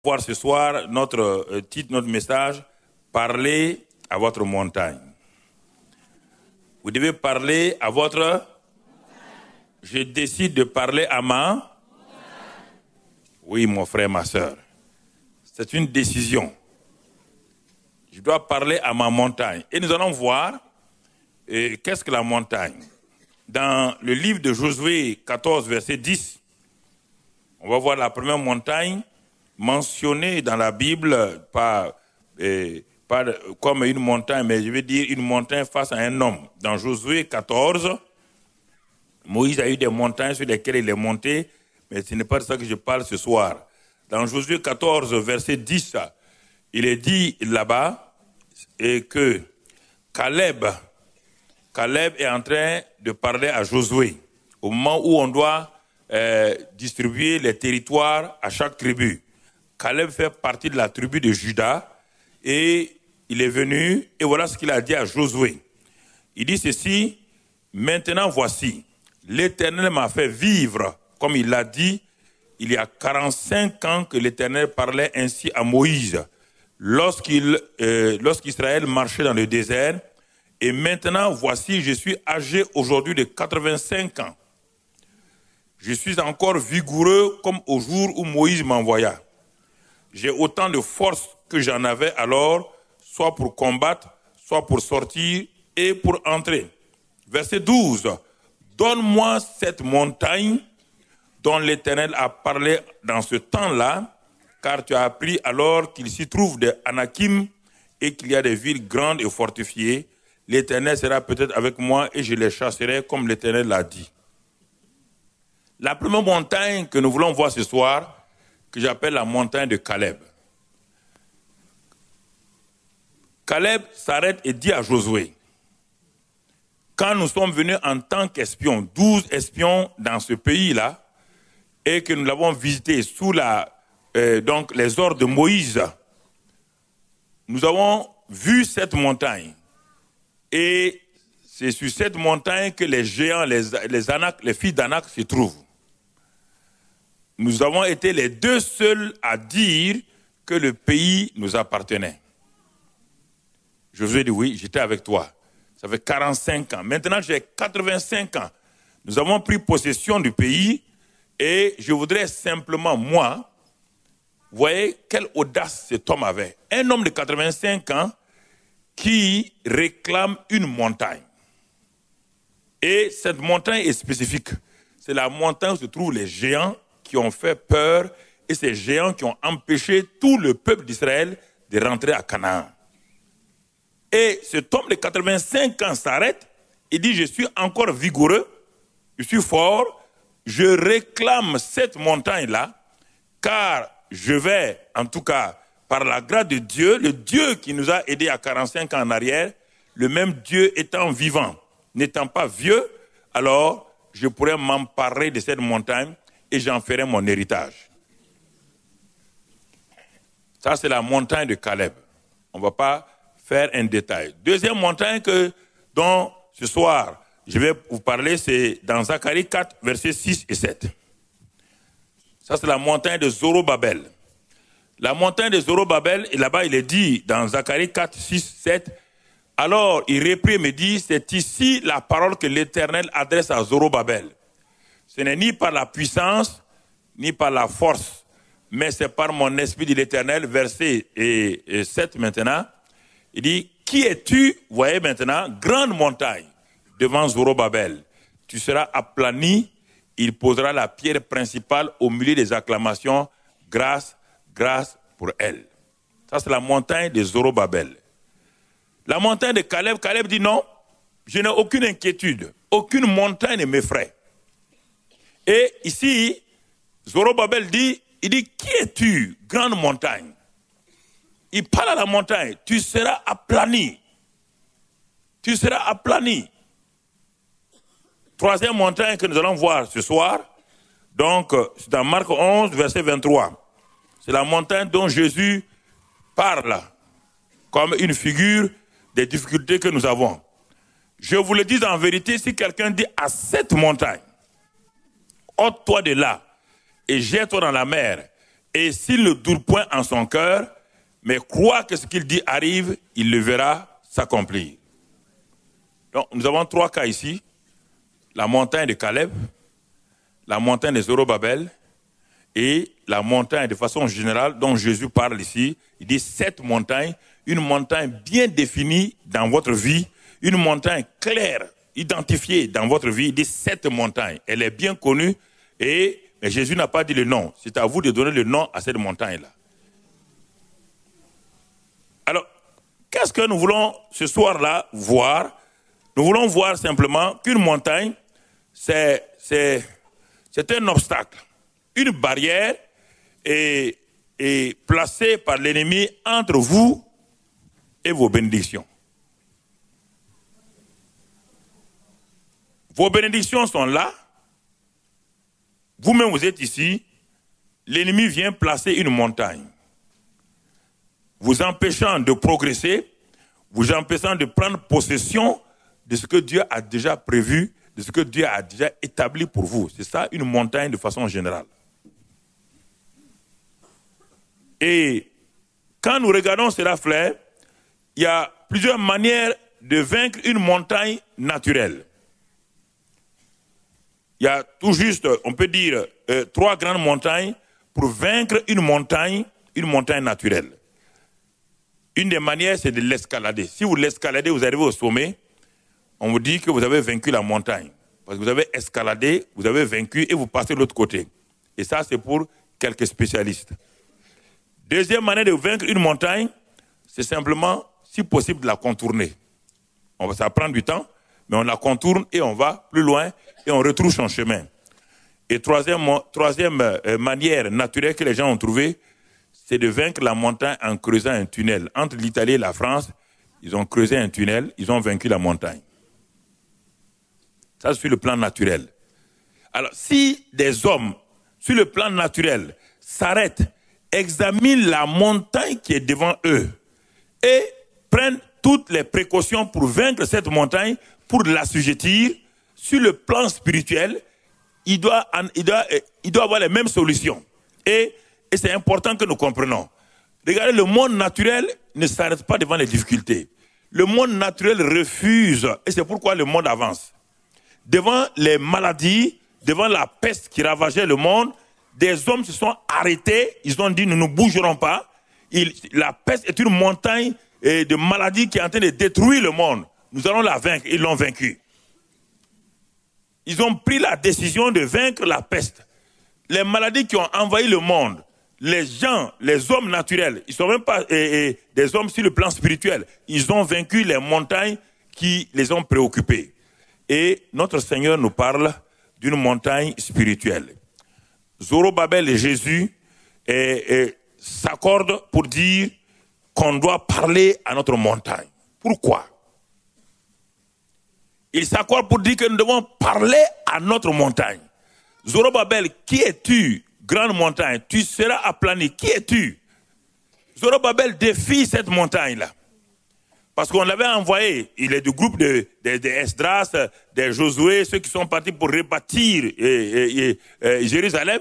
Voir ce soir notre titre, notre message, parler à votre montagne. Vous devez parler à votre montagne. Je décide de parler à ma montagne. Oui, mon frère, ma soeur. C'est une décision. Je dois parler à ma montagne. Et nous allons voir qu'est-ce que la montagne. Dans le livre de Josué 14, verset 10, on va voir la première montagne mentionnée dans la Bible, pas comme une montagne, mais je veux dire une montagne face à un homme. Dans Josué 14, Moïse a eu des montagnes sur lesquelles il est monté, mais ce n'est pas de ça que je parle ce soir. Dans Josué 14, verset 10, il est dit là-bas que Caleb est en train de parler à Josué au moment où on doit distribuer les territoires à chaque tribu. Caleb fait partie de la tribu de Juda et il est venu et voilà ce qu'il a dit à Josué. Il dit ceci: maintenant voici, l'Éternel m'a fait vivre, comme il l'a dit, il y a 45 ans que l'Éternel parlait ainsi à Moïse, lorsqu'Israël marchait dans le désert. Et maintenant, voici, je suis âgé aujourd'hui de 85 ans. Je suis encore vigoureux comme au jour où Moïse m'envoya. J'ai autant de force que j'en avais alors, soit pour combattre, soit pour sortir et pour entrer. Verset 12. Donne-moi cette montagne dont l'Éternel a parlé dans ce temps-là, car tu as appris alors qu'il s'y trouve des Anakim et qu'il y a des villes grandes et fortifiées. L'Éternel sera peut-être avec moi et je les chasserai comme l'Éternel l'a dit. La première montagne que nous voulons voir ce soir, que j'appelle la montagne de Caleb. Caleb s'arrête et dit à Josué, quand nous sommes venus en tant qu'espions, 12 espions dans ce pays-là, et que nous l'avons visité sous donc les ordres de Moïse, nous avons vu cette montagne. Et c'est sur cette montagne que les géants, les Anak, les fils d'Anak se trouvent. Nous avons été les deux seuls à dire que le pays nous appartenait. Josué dit oui, j'étais avec toi. Ça fait 45 ans. Maintenant, j'ai 85 ans. Nous avons pris possession du pays et je voudrais simplement, moi, vous voyez quelle audace cet homme avait. Un homme de 85 ans qui réclame une montagne. Et cette montagne est spécifique. C'est la montagne où se trouvent les géants qui ont fait peur et ces géants qui ont empêché tout le peuple d'Israël de rentrer à Canaan. Et cet homme de 85 ans s'arrête et dit, je suis encore vigoureux, je suis fort, je réclame cette montagne-là, car je vais, en tout cas, par la grâce de Dieu, le Dieu qui nous a aidés à 45 ans en arrière, le même Dieu étant vivant, n'étant pas vieux, alors je pourrais m'emparer de cette montagne et j'en ferai mon héritage. Ça, c'est la montagne de Caleb. On ne va pas faire un détail. Deuxième montagne dont ce soir, je vais vous parler, c'est dans Zacharie 4, versets 6 et 7. Ça, c'est la montagne de Zorobabel. La montagne de Zorobabel, et là-bas, il est dit dans Zacharie 4, 6, 7, alors il reprit et me dit, c'est ici la parole que l'Éternel adresse à Zorobabel. Ce n'est ni par la puissance, ni par la force, mais c'est par mon esprit de l'Éternel. Verset 7 maintenant. Il dit, qui es-tu, voyez maintenant, grande montagne devant Zorobabel. Tu seras aplani, il posera la pierre principale au milieu des acclamations, grâce pour elle. Ça, c'est la montagne de Zorobabel. La montagne de Caleb, Caleb dit non, je n'ai aucune inquiétude, aucune montagne ne m'effraie. Et ici, Zorobabel dit, qui es-tu, grande montagne? Il parle à la montagne, tu seras aplani. Tu seras aplani. Troisième montagne que nous allons voir ce soir, donc, c'est dans Marc 11, verset 23. C'est la montagne dont Jésus parle comme une figure des difficultés que nous avons. Je vous le dis en vérité, si quelqu'un dit à cette montagne, ôte-toi de là et jette-toi dans la mer, Et s'il ne doute point en son cœur, mais croit que ce qu'il dit arrive, il le verra s'accomplir. Donc, nous avons 3 cas ici. La montagne de Caleb, la montagne de Zorobabel et la montagne de façon générale dont Jésus parle ici. Il dit 7 montagnes, une montagne bien définie dans votre vie, une montagne claire, identifiée dans votre vie. Il dit 7 montagnes. Elle est bien connue, mais Jésus n'a pas dit le nom. C'est à vous de donner le nom à cette montagne-là. Alors, qu'est-ce que nous voulons ce soir-là voir? Nous voulons voir simplement qu'une montagne, c'est un obstacle, une barrière est placée par l'ennemi entre vous et vos bénédictions. Vos bénédictions sont là. Vous-même, vous êtes ici. L'ennemi vient placer une montagne, vous empêchant de progresser, vous empêchant de prendre possession de ce que Dieu a déjà prévu, de ce que Dieu a déjà établi pour vous. C'est ça, une montagne de façon générale. Et quand nous regardons cela, frère, il y a plusieurs manières de vaincre une montagne naturelle. Il y a tout juste, on peut dire, 3 grandes montagnes pour vaincre une montagne naturelle. Une des manières, c'est de l'escalader. Si vous l'escaladez, vous arrivez au sommet, on vous dit que vous avez vaincu la montagne. Parce que vous avez escaladé, vous avez vaincu et vous passez de l'autre côté. Et ça, c'est pour quelques spécialistes. Deuxième manière de vaincre une montagne, c'est simplement, si possible, de la contourner. Ça prend du temps, mais on la contourne et on va plus loin et on retrouve son chemin. Et troisième manière naturelle que les gens ont trouvée, c'est de vaincre la montagne en creusant un tunnel. Entre l'Italie et la France, ils ont creusé un tunnel, ils ont vaincu la montagne. Ça, c'est sur le plan naturel. Alors, si des hommes, sur le plan naturel, s'arrêtent, examinent la montagne qui est devant eux et prennent toutes les précautions pour vaincre cette montagne, pour l'assujettir, sur le plan spirituel, il doit avoir les mêmes solutions. Et c'est important que nous comprenions. Regardez, le monde naturel ne s'arrête pas devant les difficultés. Le monde naturel refuse, et c'est pourquoi le monde avance. Devant les maladies, devant la peste qui ravageait le monde, des hommes se sont arrêtés, ils ont dit nous ne bougerons pas. La peste est une montagne de maladies qui est en train de détruire le monde. Nous allons la vaincre, ils l'ont vaincue. Ils ont pris la décision de vaincre la peste. Les maladies qui ont envahi le monde, les gens, les hommes naturels, ils ne sont même pas des hommes sur le plan spirituel. Ils ont vaincu les montagnes qui les ont préoccupés. Et notre Seigneur nous parle d'une montagne spirituelle. Zorobabel et Jésus s'accordent pour dire qu'on doit parler à notre montagne. Pourquoi? Ils s'accordent pour dire que nous devons parler à notre montagne. Zorobabel, qui es-tu, grande montagne? Tu seras aplani. Qui es-tu? Zorobabel défie cette montagne-là. Parce qu'on l'avait envoyé, il est du groupe des Esdras, des Josué, ceux qui sont partis pour rebâtir Jérusalem.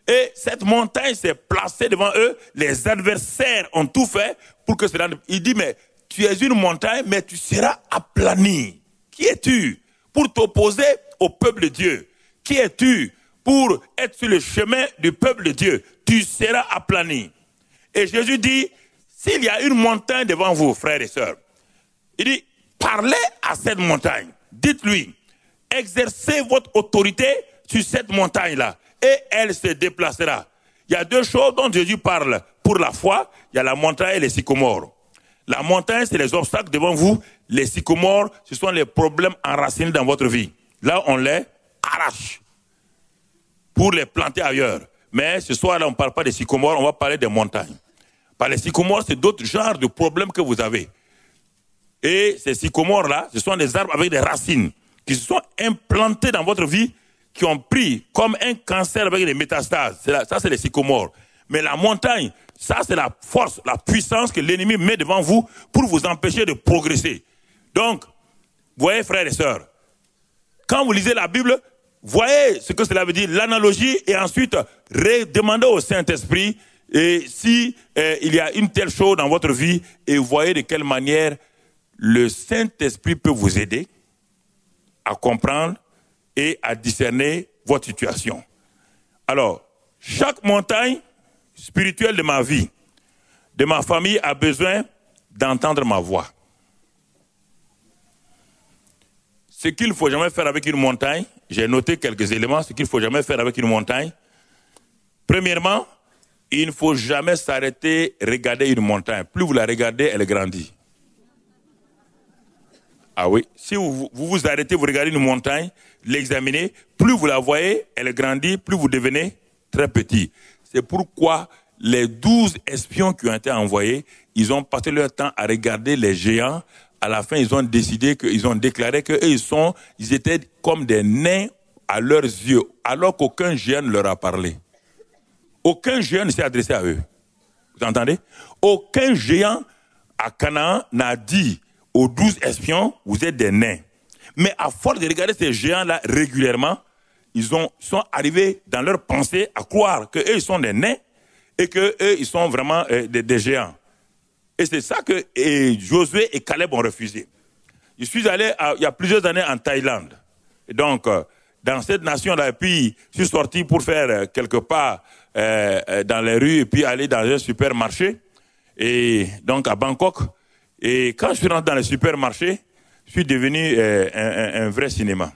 Et cette montagne s'est placée devant eux. Les adversaires ont tout fait pour que cela... Il dit, mais tu es une montagne, mais tu seras aplani. Qui es-tu pour t'opposer au peuple de Dieu? Qui es-tu pour être sur le chemin du peuple de Dieu? Tu seras aplani. Et Jésus dit, s'il y a une montagne devant vous, frères et sœurs, il dit, parlez à cette montagne. Dites-lui, exercez votre autorité sur cette montagne-là. Et elle se déplacera. Il y a 2 choses dont Jésus parle. Pour la foi, il y a la montagne et les sycomores. La montagne, c'est les obstacles devant vous. Les sycomores, ce sont les problèmes enracinés dans votre vie. Là, on les arrache pour les planter ailleurs. Mais ce soir-là, on ne parle pas des sycomores, on va parler des montagnes. Par les sycomores, c'est d'autres genres de problèmes que vous avez. Et ces sycomores-là, ce sont des arbres avec des racines qui se sont implantés dans votre vie, qui ont pris comme un cancer avec des métastases. Ça, c'est les sycomores. Mais la montagne, ça, c'est la force, la puissance que l'ennemi met devant vous pour vous empêcher de progresser. Donc, voyez, frères et sœurs, quand vous lisez la Bible, voyez ce que cela veut dire, l'analogie, et ensuite, demandez au Saint-Esprit Et si il y a une telle chose dans votre vie, et voyez de quelle manière le Saint-Esprit peut vous aider à comprendre et à discerner votre situation. Alors, chaque montagne spirituelle de ma vie, de ma famille, a besoin d'entendre ma voix. Ce qu'il ne faut jamais faire avec une montagne, j'ai noté quelques éléments, ce qu'il ne faut jamais faire avec une montagne. Premièrement, il ne faut jamais s'arrêter, regarder une montagne. Plus vous la regardez, elle grandit. Ah oui, si vous arrêtez, vous regardez une montagne, l'examinez, plus vous la voyez, elle grandit, plus vous devenez très petit. C'est pourquoi les 12 espions qui ont été envoyés, ils ont passé leur temps à regarder les géants. À la fin, ils ont déclaré qu'ils étaient comme des nains à leurs yeux, alors qu'aucun géant ne leur a parlé. Aucun géant ne s'est adressé à eux. Vous entendez? Aucun géant à Canaan n'a dit aux 12 espions, vous êtes des nains. Mais à force de regarder ces géants-là régulièrement, ils sont arrivés dans leur pensée à croire qu'eux, ils sont des nains et qu'eux, ils sont vraiment des géants. Et c'est ça que Josué et Caleb ont refusé. Je suis allé il y a plusieurs années en Thaïlande. Et donc, dans cette nation-là, puis je suis sorti pour faire quelques pas dans les rues et puis aller dans un supermarché. Et donc à Bangkok. Et quand je suis rentré dans le supermarché, je suis devenu un vrai cinéma.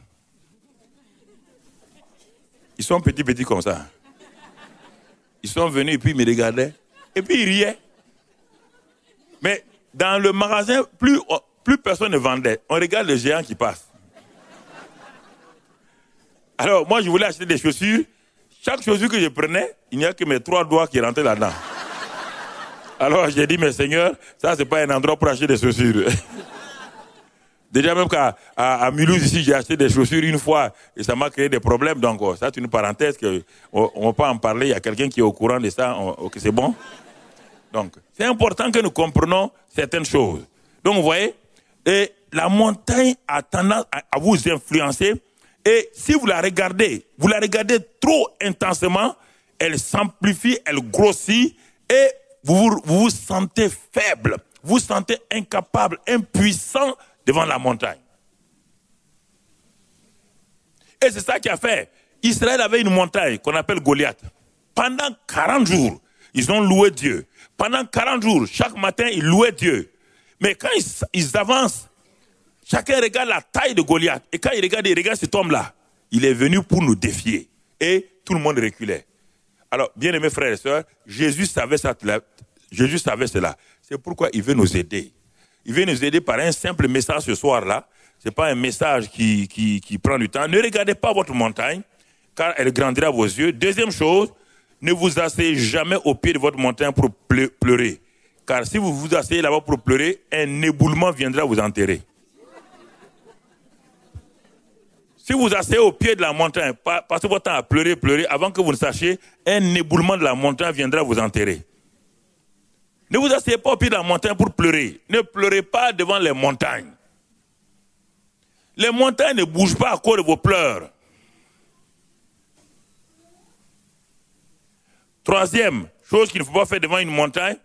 Ils sont petits comme ça. Ils sont venus et puis ils me regardaient. Et puis ils riaient. Mais dans le magasin, plus personne ne vendait. On regarde les géants qui passent. Alors moi je voulais acheter des chaussures. Chaque chaussure que je prenais, il n'y a que mes 3 doigts qui rentraient là-dedans. Alors j'ai dit, mais Seigneur, ça c'est pas un endroit pour acheter des chaussures. Déjà même qu'à Mulhouse ici, j'ai acheté des chaussures une fois et ça m'a créé des problèmes. Donc ça c'est une parenthèse on ne va pas en parler. Il y a quelqu'un qui est au courant de ça. Ok, c'est bon. Donc c'est important que nous comprenions certaines choses. Donc vous voyez, et la montagne a tendance à vous influencer. Et si vous la regardez trop intensément, elle s'amplifie, elle grossit et vous vous sentez faible, vous vous sentez incapable, impuissant devant la montagne. Et c'est ça qui a fait. Israël avait une montagne qu'on appelle Goliath. Pendant 40 jours, ils ont loué Dieu. Pendant 40 jours, chaque matin, ils louaient Dieu. Mais quand ils avancent, chacun regarde la taille de Goliath. Et quand il regarde cet homme-là, il est venu pour nous défier. Et tout le monde reculait. Alors, bien aimés frères et sœurs, Jésus savait cela. C'est pourquoi il veut nous aider. Il veut nous aider par un simple message ce soir-là. Ce n'est pas un message qui prend du temps. Ne regardez pas votre montagne, car elle grandira à vos yeux. Deuxième chose, ne vous asseyez jamais au pied de votre montagne pour pleurer. Car si vous vous asseyez là-bas pour pleurer, un éboulement viendra vous enterrer. Si vous asseyez au pied de la montagne, passez votre temps à pleurer, avant que vous ne sachiez, un éboulement de la montagne viendra vous enterrer. Ne vous asseyez pas au pied de la montagne pour pleurer. Ne pleurez pas devant les montagnes. Les montagnes ne bougent pas à cause de vos pleurs. Troisième chose qu'il ne faut pas faire devant une montagne,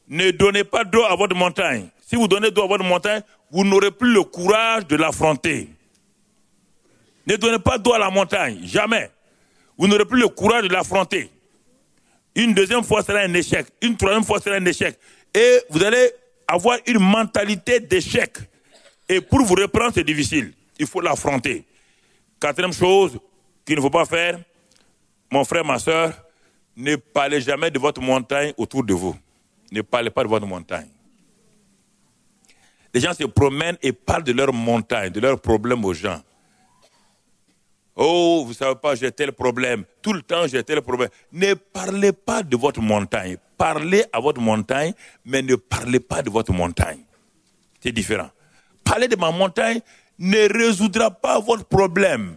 ne donnez pas d'eau à votre montagne. Si vous donnez d'eau à votre montagne, vous n'aurez plus le courage de l'affronter. Ne donnez pas d'eau à la montagne, jamais. Vous n'aurez plus le courage de l'affronter. Une deuxième fois sera un échec. Une troisième fois sera un échec. Et vous allez avoir une mentalité d'échec. Et pour vous reprendre, c'est difficile. Il faut l'affronter. Quatrième chose qu'il ne faut pas faire, mon frère, ma soeur, ne parlez jamais de votre montagne autour de vous. Ne parlez pas de votre montagne. Les gens se promènent et parlent de leur montagne, de leurs problèmes aux gens. Oh, vous ne savez pas, j'ai tel problème. Tout le temps, j'ai tel problème. Ne parlez pas de votre montagne. Parlez à votre montagne, mais ne parlez pas de votre montagne. C'est différent. Parler de ma montagne ne résoudra pas votre problème.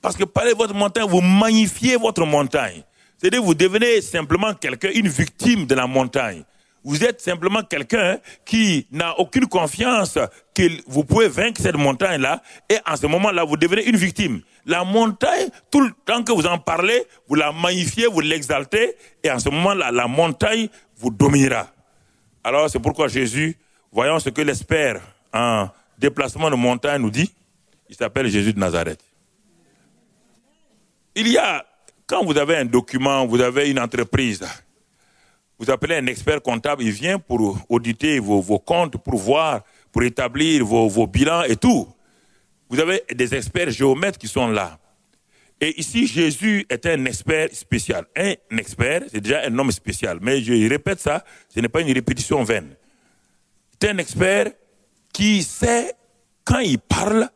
Parce que parler de votre montagne, vous magnifiez votre montagne. C'est-à-dire que vous devenez simplement quelqu'un, une victime de la montagne. Vous êtes simplement quelqu'un qui n'a aucune confiance que vous pouvez vaincre cette montagne-là. Et en ce moment-là, vous devenez une victime. La montagne, tout le temps que vous en parlez, vous la magnifiez, vous l'exaltez. Et en ce moment-là, la montagne vous dominera. Alors, c'est pourquoi Jésus, voyons ce que l'expert en déplacement de montagne nous dit. Il s'appelle Jésus de Nazareth. Il y a, quand vous avez un document, vous avez une entreprise, vous appelez un expert comptable, il vient pour auditer vos comptes, pour voir, pour établir vos bilans et tout. Vous avez des experts géomètres qui sont là. Et ici, Jésus est un expert spécial. Un expert, c'est déjà un homme spécial. Mais je répète ça, ce n'est pas une répétition vaine. C'est un expert qui sait, quand il parle,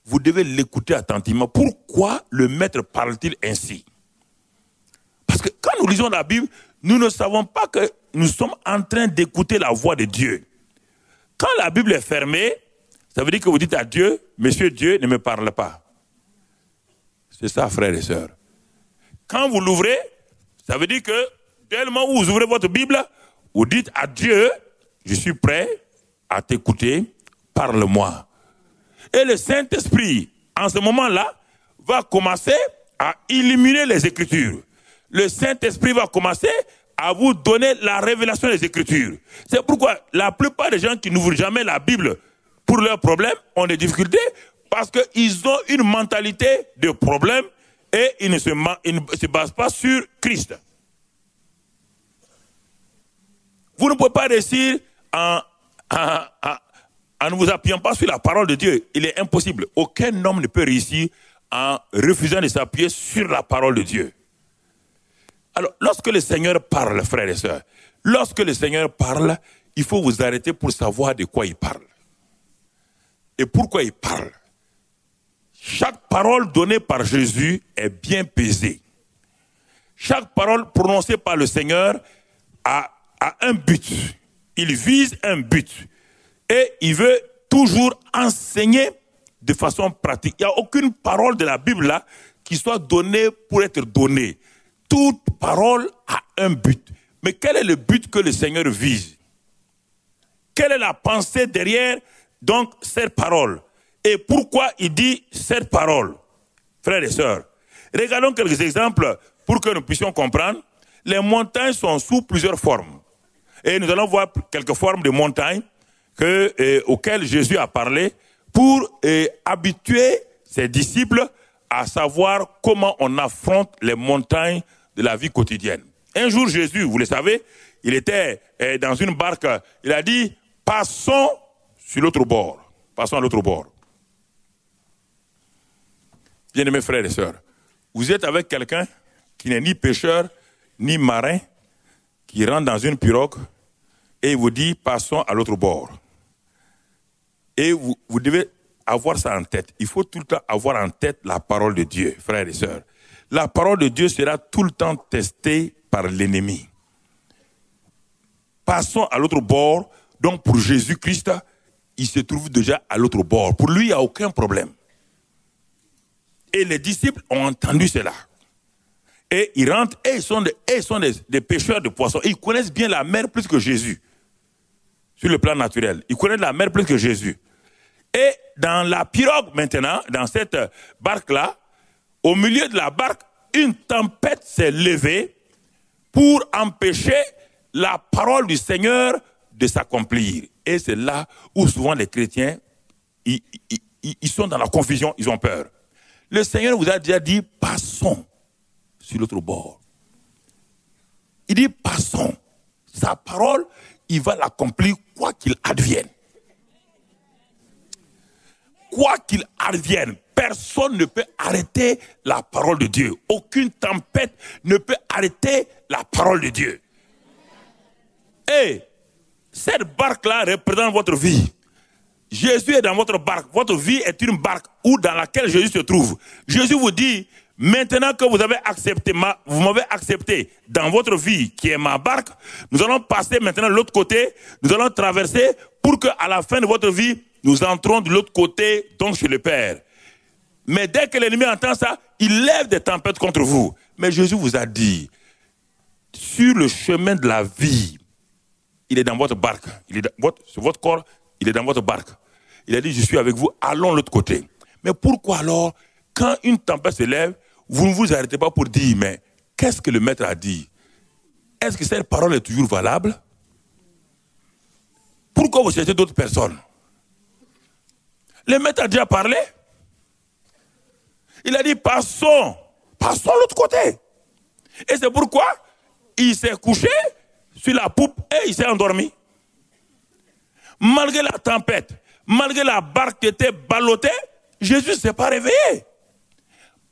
vous devez l'écouter attentivement. Pourquoi le maître parle-t-il ainsi? Parce que quand nous lisons la Bible, nous ne savons pas que nous sommes en train d'écouter la voix de Dieu. Quand la Bible est fermée, ça veut dire que vous dites à Dieu, Monsieur Dieu, ne me parle pas. C'est ça, frères et sœurs. Quand vous l'ouvrez, ça veut dire que dès le moment où vous ouvrez votre Bible, vous dites à Dieu, je suis prêt à t'écouter, parle-moi. Et le Saint-Esprit, en ce moment-là, va commencer à illuminer les Écritures. Le Saint-Esprit va commencer à vous donner la révélation des Écritures. C'est pourquoi la plupart des gens qui n'ouvrent jamais la Bible pour leurs problèmes ont des difficultés parce qu'ils ont une mentalité de problème et ils ne se basent pas sur Christ. Vous ne pouvez pas réussir en ne vous appuyant pas sur la parole de Dieu. Il est impossible. Aucun homme ne peut réussir en refusant de s'appuyer sur la parole de Dieu. Alors, lorsque le Seigneur parle, frères et sœurs, lorsque le Seigneur parle, il faut vous arrêter pour savoir de quoi il parle. Et pourquoi il parle. Chaque parole donnée par Jésus est bien pesée. Chaque parole prononcée par le Seigneur a un but. Il vise un but. Et il veut toujours enseigner de façon pratique. Il n'y a aucune parole de la Bible là qui soit donnée pour être donnée. Toute parole a un but. Mais quel est le but que le Seigneur vise? Quelle est la pensée derrière donc cette parole? Et pourquoi il dit cette parole? Frères et sœurs, regardons quelques exemples pour que nous puissions comprendre. Les montagnes sont sous plusieurs formes. Et nous allons voir quelques formes de montagnes auxquelles Jésus a parlé pour habituer ses disciples à savoir comment on affronte les montagnes de la vie quotidienne. Un jour, Jésus, vous le savez, il était dans une barque, il a dit, passons sur l'autre bord. Passons à l'autre bord. Bien-aimés frères et sœurs, vous êtes avec quelqu'un qui n'est ni pêcheur, ni marin, qui rentre dans une pirogue et il vous dit, passons à l'autre bord. Et vous devez avoir ça en tête. Il faut tout le temps avoir en tête la parole de Dieu, frères et sœurs. La parole de Dieu sera tout le temps testée par l'ennemi. Passons à l'autre bord. Donc pour Jésus-Christ, il se trouve déjà à l'autre bord. Pour lui, il n'y a aucun problème. Et les disciples ont entendu cela. Et ils rentrent et ils sont des pêcheurs de poissons. Ils connaissent bien la mer plus que Jésus. Sur le plan naturel. Ils connaissent la mer plus que Jésus. Et dans la pirogue maintenant, dans cette barque-là, au milieu de la barque, une tempête s'est levée pour empêcher la parole du Seigneur de s'accomplir. Et c'est là où souvent les chrétiens, ils sont dans la confusion, ils ont peur. Le Seigneur vous a déjà dit, passons sur l'autre bord. Il dit, passons. Sa parole, il va l'accomplir quoi qu'il advienne. Quoi qu'il advienne, personne ne peut arrêter la parole de Dieu. Aucune tempête ne peut arrêter la parole de Dieu. Et cette barque-là représente votre vie. Jésus est dans votre barque. Votre vie est une barque dans laquelle Jésus se trouve. Jésus vous dit, maintenant que vous m'avez accepté dans votre vie, qui est ma barque, nous allons passer maintenant de l'autre côté, nous allons traverser pour qu'à la fin de votre vie, nous entrons de l'autre côté, donc chez le Père. Mais dès que l'ennemi entend ça, il lève des tempêtes contre vous. Mais Jésus vous a dit, sur le chemin de la vie, il est dans votre barque. Votre corps, il est dans votre barque. Il a dit, je suis avec vous, allons de l'autre côté. Mais pourquoi alors, quand une tempête se lève, vous ne vous arrêtez pas pour dire, mais qu'est-ce que le maître a dit? Est-ce que cette parole est toujours valable? Pourquoi vous cherchez d'autres personnes? Le maître a déjà parlé. Il a dit, passons de l'autre côté. Et c'est pourquoi il s'est couché sur la poupe et il s'est endormi. Malgré la tempête, malgré la barque qui était ballottée, Jésus ne s'est pas réveillé.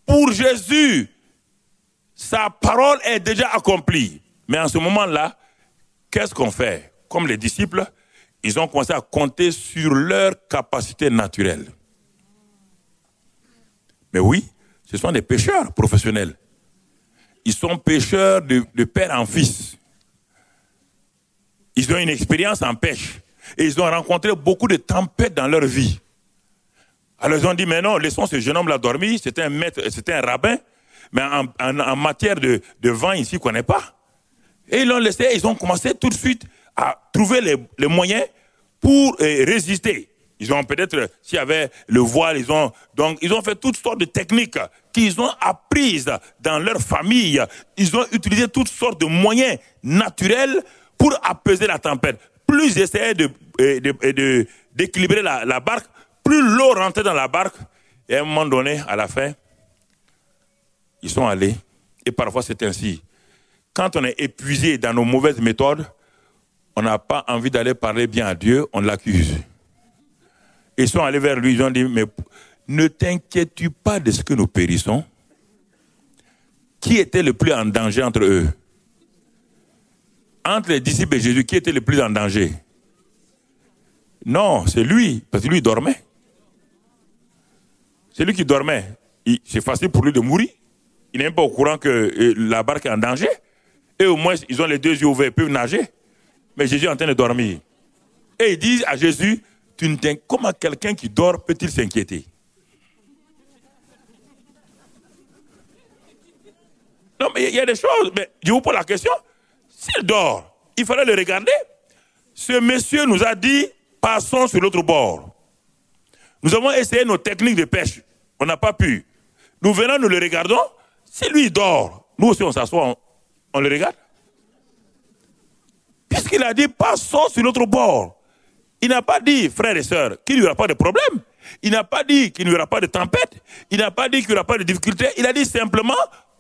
Pour Jésus, sa parole est déjà accomplie. Mais en ce moment-là, qu'est-ce qu'on fait? Comme les disciples, ils ont commencé à compter sur leur capacité naturelle. Mais oui, ce sont des pêcheurs professionnels. Ils sont pêcheurs de père en fils. Ils ont une expérience en pêche. Et ils ont rencontré beaucoup de tempêtes dans leur vie. Alors ils ont dit, mais non, laissons ce jeune homme-là dormir. C'était un maître, c'était un rabbin. Mais en matière de vent, ici, il ne connaît pas. Et ils l'ont laissé, ils ont commencé tout de suite à trouver les moyens pour résister. Ils ont peut-être, s'il y avait le voile, ils ont fait toutes sortes de techniques qu'ils ont apprises dans leur famille. Ils ont utilisé toutes sortes de moyens naturels pour apaiser la tempête. Plus ils essayaient d'équilibrer la barque, plus l'eau rentrait dans la barque. Et à un moment donné, à la fin, ils sont allés. Et parfois c'est ainsi. Quand on est épuisé dans nos mauvaises méthodes, on n'a pas envie d'aller parler bien à Dieu, on l'accuse. Ils sont allés vers lui, ils ont dit, mais ne t'inquiètes-tu pas de ce que nous périssons? Qui était le plus en danger entre eux? Entre les disciples et Jésus, qui était le plus en danger? Non, c'est lui, parce que lui, il dormait. C'est lui qui dormait. C'est facile pour lui de mourir. Il n'est même pas au courant que la barque est en danger. Et au moins, ils ont les deux yeux ouverts, ils peuvent nager. Mais Jésus est en train de dormir. Et ils disent à Jésus, comment quelqu'un qui dort peut-il s'inquiéter? Non, mais il y a des choses. Mais je vous pose la question. S'il dort, il fallait le regarder. Ce monsieur nous a dit, passons sur l'autre bord. Nous avons essayé nos techniques de pêche. On n'a pas pu. Nous venons, nous le regardons. Si lui dort, nous aussi on s'assoit, on le regarde. Puisqu'il a dit, passons sur l'autre bord. Il n'a pas dit, frères et sœurs, qu'il n'y aura pas de problème. Il n'a pas dit qu'il n'y aura pas de tempête. Il n'a pas dit qu'il n'y aura pas de difficulté. Il a dit simplement,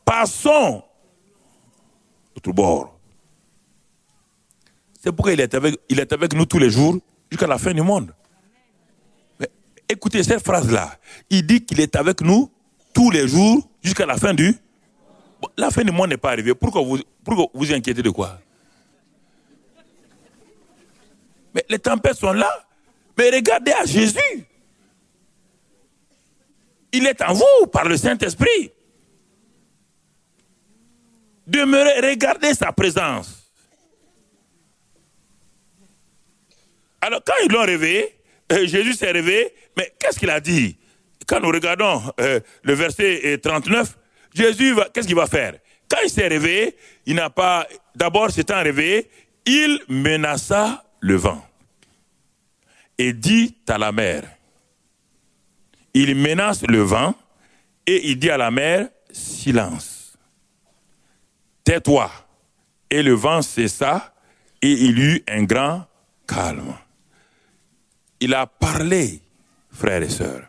passons l'autre bord. C'est pourquoi il est avec nous tous les jours jusqu'à la fin du monde. Mais écoutez cette phrase-là. Il dit qu'il est avec nous tous les jours jusqu'à la fin du... Bon, la fin du monde n'est pas arrivée. Pourquoi vous inquiétez de quoi? Mais les tempêtes sont là. Mais regardez à Jésus. Il est en vous par le Saint-Esprit. Demeurez, regardez sa présence. Alors quand ils l'ont réveillé, Jésus s'est réveillé, mais qu'est-ce qu'il a dit? Quand nous regardons le verset 39, Jésus, qu'est-ce qu'il va faire? Quand il s'est réveillé, il n'a pas... D'abord, s'étant réveillé, il menaça le vent et dit à la mer. Il menace le vent et il dit à la mer, silence. Tais-toi. Et le vent cessa et il eut un grand calme. Il a parlé, frères et sœurs.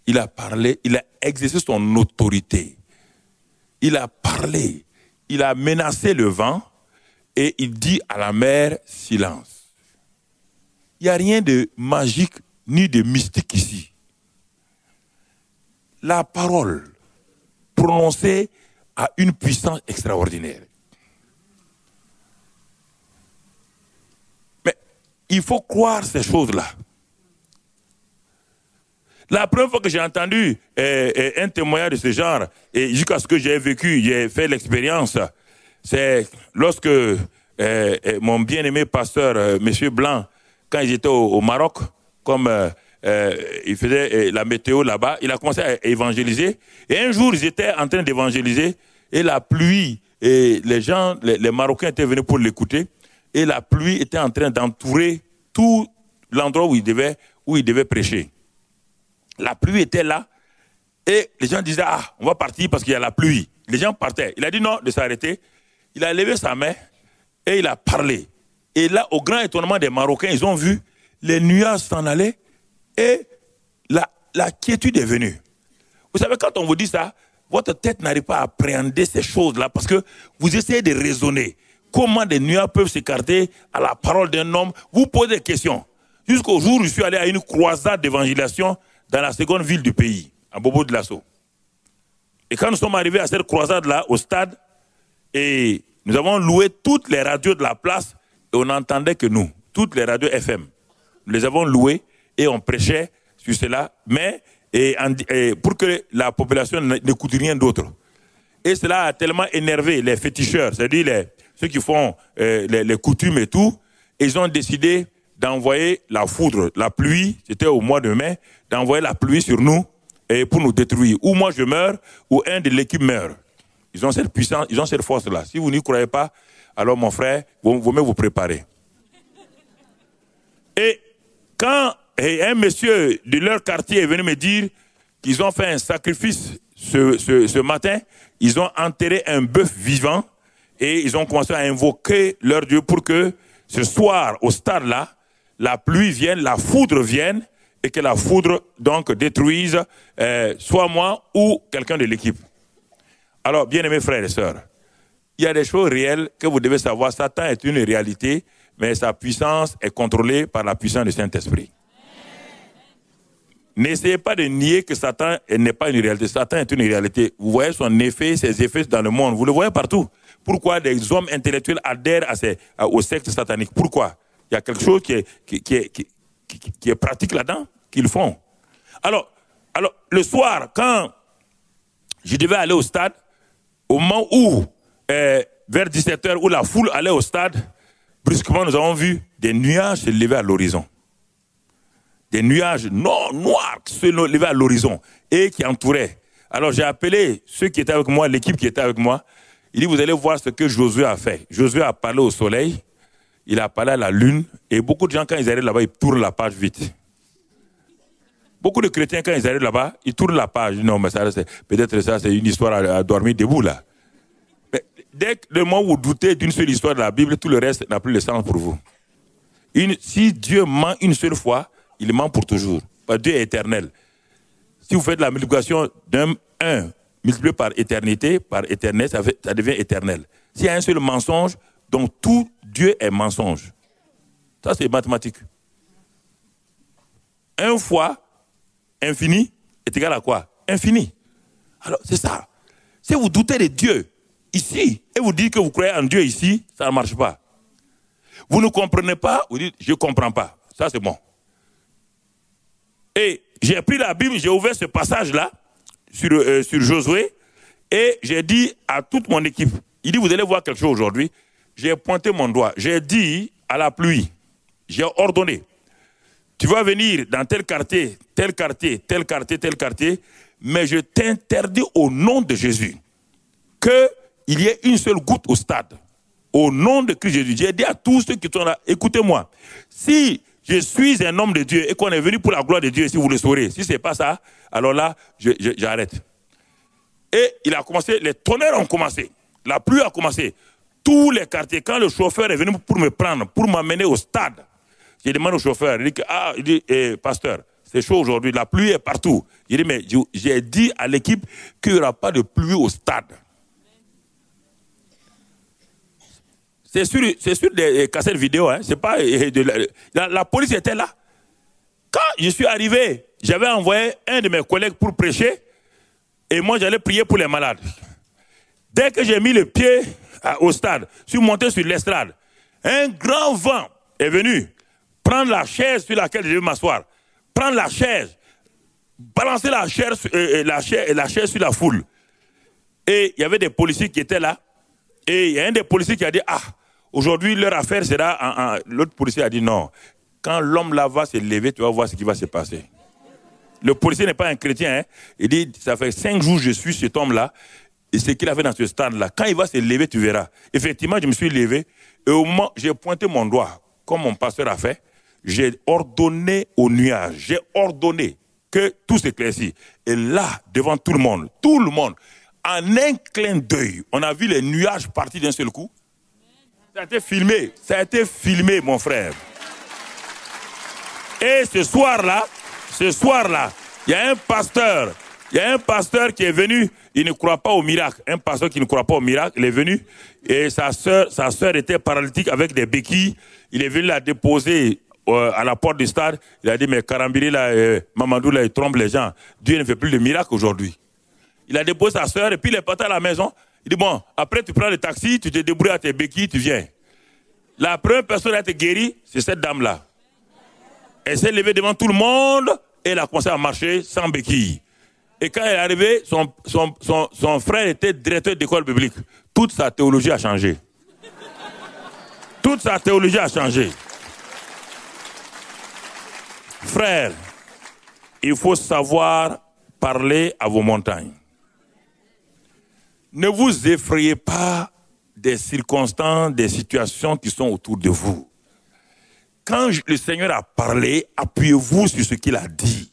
Il a parlé, il a exercé son autorité. Il a parlé, il a menacé le vent et il dit à la mer, silence. Il n'y a rien de magique ni de mystique ici. La parole prononcée a une puissance extraordinaire. Mais il faut croire ces choses-là. La première fois que j'ai entendu un témoignage de ce genre, et jusqu'à ce que j'ai vécu, j'ai fait l'expérience, c'est lorsque mon bien-aimé pasteur, M. Blanc, quand ils étaient au Maroc, comme il faisait la météo là-bas, il a commencé à évangéliser. Et un jour, ils étaient en train d'évangéliser, et la pluie et les gens, les Marocains étaient venus pour l'écouter, et la pluie était en train d'entourer tout l'endroit où il devait prêcher. La pluie était là, et les gens disaient, ah, on va partir parce qu'il y a la pluie. Les gens partaient. Il a dit non de s'arrêter. Il a levé sa main, et il a parlé. Et là, au grand étonnement des Marocains, ils ont vu les nuages s'en aller, et la quiétude est venue. Vous savez, quand on vous dit ça, votre tête n'arrive pas à appréhender ces choses-là parce que vous essayez de raisonner. Comment des nuages peuvent s'écarter à la parole d'un homme? Vous posez des questions. Jusqu'au jour où je suis allé à une croisade d'évangélisation dans la seconde ville du pays, à Bobo de Lasso. Et quand nous sommes arrivés à cette croisade-là, au stade, et nous avons loué toutes les radios de la place, et on n'entendait que nous, toutes les radios FM. Nous les avons louées et on prêchait sur cela, mais et pour que la population n'écoute rien d'autre. Et cela a tellement énervé les féticheurs, c'est-à-dire ceux qui font les coutumes et tout, et ils ont décidé d'envoyer la foudre, la pluie, c'était au mois de mai, d'envoyer la pluie sur nous et pour nous détruire. Ou moi je meurs, ou un de l'équipe meurt. Ils ont cette puissance, ils ont cette force-là. Si vous n'y croyez pas, alors mon frère, vaut mieux vous préparer. Et quand un monsieur de leur quartier est venu me dire qu'ils ont fait un sacrifice ce matin, ils ont enterré un bœuf vivant et ils ont commencé à invoquer leur Dieu pour que ce soir, au stade-là, la pluie vienne, la foudre vienne et que la foudre donc détruise soit moi ou quelqu'un de l'équipe. Alors, bien-aimés frères et sœurs, il y a des choses réelles que vous devez savoir. Satan est une réalité, mais sa puissance est contrôlée par la puissance du Saint-Esprit. N'essayez pas de nier que Satan n'est pas une réalité. Satan est une réalité. Vous voyez son effet, ses effets dans le monde. Vous le voyez partout. Pourquoi des hommes intellectuels adhèrent aux sectes sataniques? Pourquoi? Il y a quelque chose qui est pratique là-dedans, qu'ils font. Alors, le soir, quand je devais aller au stade, au moment où, vers 17h, où la foule allait au stade, brusquement, nous avons vu des nuages se lever à l'horizon. Des nuages noirs se levaient à l'horizon et qui entouraient. Alors j'ai appelé ceux qui étaient avec moi, l'équipe qui était avec moi. Il dit, vous allez voir ce que Josué a fait. Josué a parlé au soleil, il a parlé à la lune, et beaucoup de gens, quand ils arrivent là-bas, ils tournent la page vite. Beaucoup de chrétiens, quand ils arrivent là-bas, ils tournent la page. Non, mais peut-être ça, c'est une histoire à dormir debout, là. Mais dès que le moment où vous doutez d'une seule histoire de la Bible, tout le reste n'a plus de sens pour vous. Si Dieu ment une seule fois, il ment pour toujours. Parce que Dieu est éternel. Si vous faites la multiplication d'un 1 multiplié par éternité, par éternel, ça devient éternel. S'il y a un seul mensonge, donc tout Dieu est mensonge. Ça, c'est mathématique. 1 fois infini est égal à quoi? Infini. Alors, c'est ça. Si vous doutez de Dieu ici, et vous dites que vous croyez en Dieu ici, ça ne marche pas. Vous ne comprenez pas, vous dites, je ne comprends pas. Ça, c'est bon. Et j'ai pris la Bible, j'ai ouvert ce passage-là sur Josué et j'ai dit à toute mon équipe, il dit, vous allez voir quelque chose aujourd'hui. J'ai pointé mon doigt, j'ai dit à la pluie, j'ai ordonné, tu vas venir dans tel quartier, tel quartier, tel quartier, tel quartier, mais je t'interdis au nom de Jésus qu'il y ait une seule goutte au stade. Au nom de Christ Jésus, j'ai dit à tous ceux qui sont là, écoutez-moi, si je suis un homme de Dieu et qu'on est venu pour la gloire de Dieu, si vous le saurez. Si ce n'est pas ça, alors là, j'arrête. Et il a commencé, les tonnerres ont commencé. La pluie a commencé. Tous les quartiers, quand le chauffeur est venu pour me prendre, pour m'amener au stade, j'ai demandé au chauffeur, il dit, pasteur, c'est chaud aujourd'hui, la pluie est partout. Il dit, mais j'ai dit à l'équipe qu'il n'y aura pas de pluie au stade. C'est sur des cassettes vidéo, hein. C'est pas la police était là. Quand je suis arrivé, j'avais envoyé un de mes collègues pour prêcher et moi j'allais prier pour les malades. Dès que j'ai mis le pied au stade, je suis monté sur l'estrade. Un grand vent est venu prendre la chaise sur laquelle je devais m'asseoir, prendre la chaise, balancer la chaise sur la foule. Et il y avait des policiers qui étaient là. Et il y a un des policiers qui a dit, ah, aujourd'hui leur affaire sera... L'autre policier a dit non. Quand l'homme là va se lever, tu vas voir ce qui va se passer. Le policier n'est pas un chrétien. Hein. Il dit, ça fait 5 jours que je suis cet homme-là. ce qu'il a fait dans ce stade-là. Quand il va se lever, tu verras. Effectivement, je me suis levé et au moment, j'ai pointé mon doigt, comme mon pasteur a fait. J'ai ordonné au nuage, j'ai ordonné que tout s'éclaircit. Et là, devant tout le monde, en un clin d'œil, on a vu les nuages partir d'un seul coup. Ça a été filmé, mon frère. Et ce soir-là, il y a un pasteur qui est venu, il ne croit pas au miracle. Un pasteur qui ne croit pas au miracle, il est venu et sa sœur était paralytique avec des béquilles. Il est venu la déposer à la porte du stade. Il a dit, mais Karambiri, Mamadou, là, il trompe les gens. Dieu ne fait plus de miracle aujourd'hui. Il a déposé sa sœur et puis il est parti à la maison. Il dit, bon, après tu prends le taxi, tu te débrouilles à tes béquilles, tu viens. La première personne à être guérie, c'est cette dame-là. Elle s'est levée devant tout le monde et elle a commencé à marcher sans béquilles. Et quand elle est arrivée, son frère était directeur d'école biblique. Toute sa théologie a changé. Toute sa théologie a changé. Frère, il faut savoir parler à vos montagnes. Ne vous effrayez pas des circonstances, des situations qui sont autour de vous. Quand le Seigneur a parlé, appuyez-vous sur ce qu'il a dit.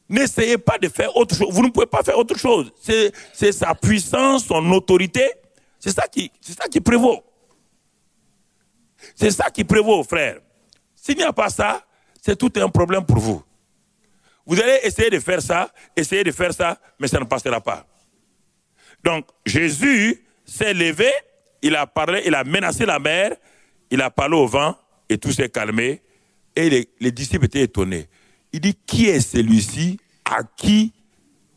N'essayez pas de faire autre chose. Vous ne pouvez pas faire autre chose. C'est sa puissance, son autorité. C'est ça qui prévaut. C'est ça qui prévaut, frère. S'il n'y a pas ça, c'est tout un problème pour vous. Vous allez essayer de faire ça, mais ça ne passera pas. Donc, Jésus s'est levé, il a parlé, il a menacé la mer, il a parlé au vent, et tout s'est calmé. Et les disciples étaient étonnés. Il dit, qui est celui-ci à qui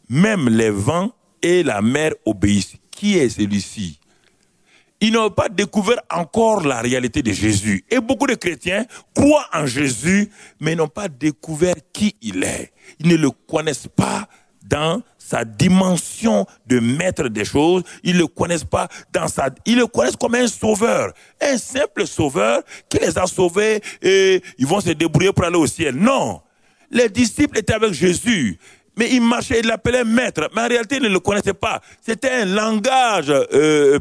même les vents et la mer obéissent? Qui est celui-ci? Ils n'ont pas découvert encore la réalité de Jésus. Et beaucoup de chrétiens croient en Jésus, mais n'ont pas découvert qui il est. Ils ne le connaissent pas dans sa dimension de maître des choses. Ils ne le connaissent pas ils le connaissent comme un sauveur. Un simple sauveur qui les a sauvés et ils vont se débrouiller pour aller au ciel. Non. Les disciples étaient avec Jésus. Mais ils marchaient, ils l'appelaient maître. Mais en réalité, ils ne le connaissaient pas. C'était un langage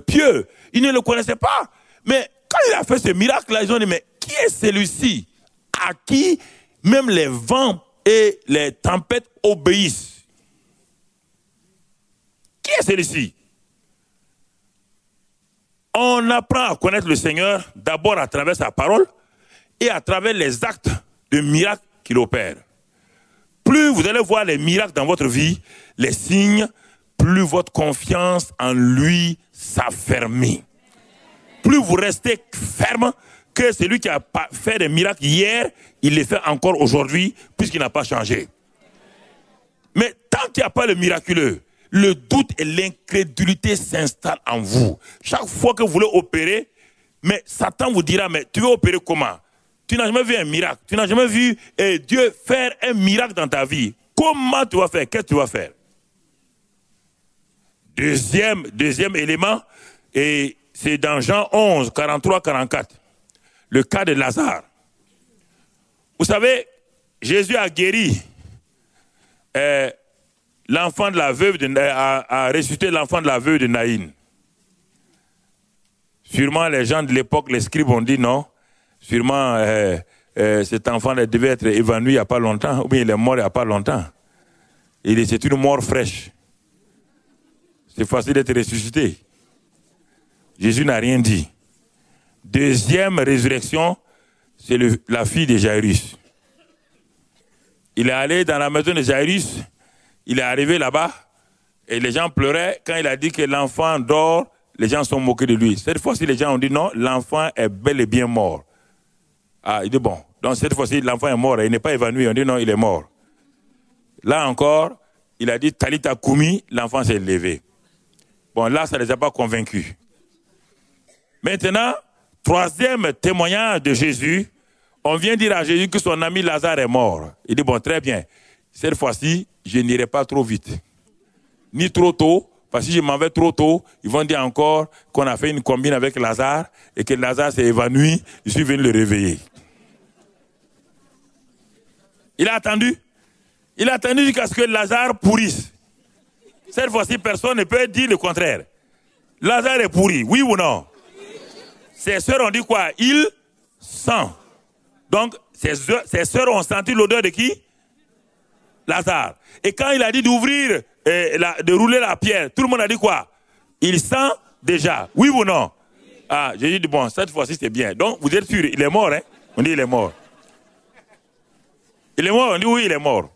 pieux. Ils ne le connaissaient pas. Mais quand il a fait ce miracle-là, ils ont dit, mais qui est celui-ci à qui même les vents et les tempêtes obéissent? Qui est celui-ci? On apprend à connaître le Seigneur d'abord à travers sa parole et à travers les actes de miracles qu'il opère. Plus vous allez voir les miracles dans votre vie, les signes, plus votre confiance en lui s'affermit. Plus vous restez ferme que celui qui a fait des miracles hier, il les fait encore aujourd'hui, puisqu'il n'a pas changé. Mais tant qu'il n'y a pas le miraculeux, le doute et l'incrédulité s'installent en vous. Chaque fois que vous voulez opérer, mais Satan vous dira, mais tu veux opérer comment? Tu n'as jamais vu un miracle. Tu n'as jamais vu Dieu faire un miracle dans ta vie. Comment tu vas faire? Qu'est-ce que tu vas faire? Deuxième élément, et c'est dans Jean 11, 43, 44. Le cas de Lazare. Vous savez, Jésus a guéri l'enfant de la veuve, a ressuscité l'enfant de la veuve de Naïn. Sûrement les gens de l'époque, les scribes ont dit non. Sûrement, cet enfant devait être évanoui il n'y a pas longtemps, ou bien il est mort il n'y a pas longtemps. C'est une mort fraîche. C'est facile d'être ressuscité. Jésus n'a rien dit. Deuxième résurrection, c'est la fille de Jairus. Il est allé dans la maison de Jairus, il est arrivé là-bas, et les gens pleuraient. Quand il a dit que l'enfant dort, les gens sont moqués de lui. Cette fois-ci, les gens ont dit non, l'enfant est bel et bien mort. Ah, il dit bon, donc cette fois-ci, l'enfant est mort, il n'est pas évanoui, on dit non, il est mort. Là encore, il a dit Talita Koumi, l'enfant s'est levé. Bon, là, ça ne les a pas convaincus. Maintenant, troisième témoignage de Jésus, on vient dire à Jésus que son ami Lazare est mort. Il dit bon, très bien, cette fois-ci, je n'irai pas trop vite, ni trop tôt, parce que si je m'en vais trop tôt, ils vont dire encore qu'on a fait une combine avec Lazare et que Lazare s'est évanoui, je suis venu le réveiller. Il a attendu jusqu'à ce que Lazare pourrisse. Cette fois-ci, personne ne peut dire le contraire. Lazare est pourri, oui ou non? Ses sœurs ont dit quoi? Il sent. Donc, ses sœurs ont senti l'odeur de qui? Lazare. Et quand il a dit d'ouvrir, de rouler la pierre, tout le monde a dit quoi? Il sent déjà, oui ou non? Ah, j'ai dit, bon, cette fois-ci c'est bien. Donc, vous êtes sûr, il est mort, hein? On dit il est mort. Il est mort, on dit oui, il est mort.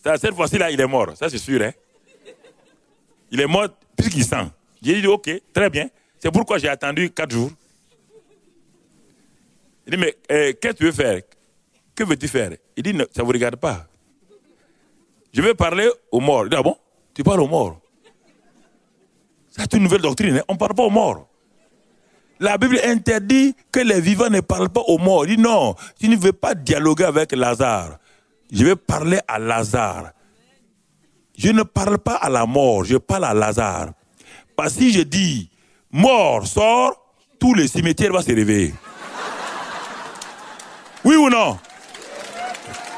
Cette fois-ci-là, il est mort, ça c'est sûr, hein? Il est mort puisqu'il sent. J'ai dit, ok, très bien. C'est pourquoi j'ai attendu 4 jours. Il dit, mais qu'est-ce que tu veux faire? Que veux-tu faire? Il dit, ça ne vous regarde pas. Je vais parler aux morts. Il dit, ah bon? Tu parles aux morts? C'est une nouvelle doctrine, hein? On ne parle pas aux morts. La Bible interdit que les vivants ne parlent pas aux morts. Il dit, non, tu ne veux pas dialoguer avec Lazare. Je vais parler à Lazare. Je ne parle pas à la mort, je parle à Lazare. Parce que si je dis, mort, sort, tout le cimetière va se réveiller. Oui ou non?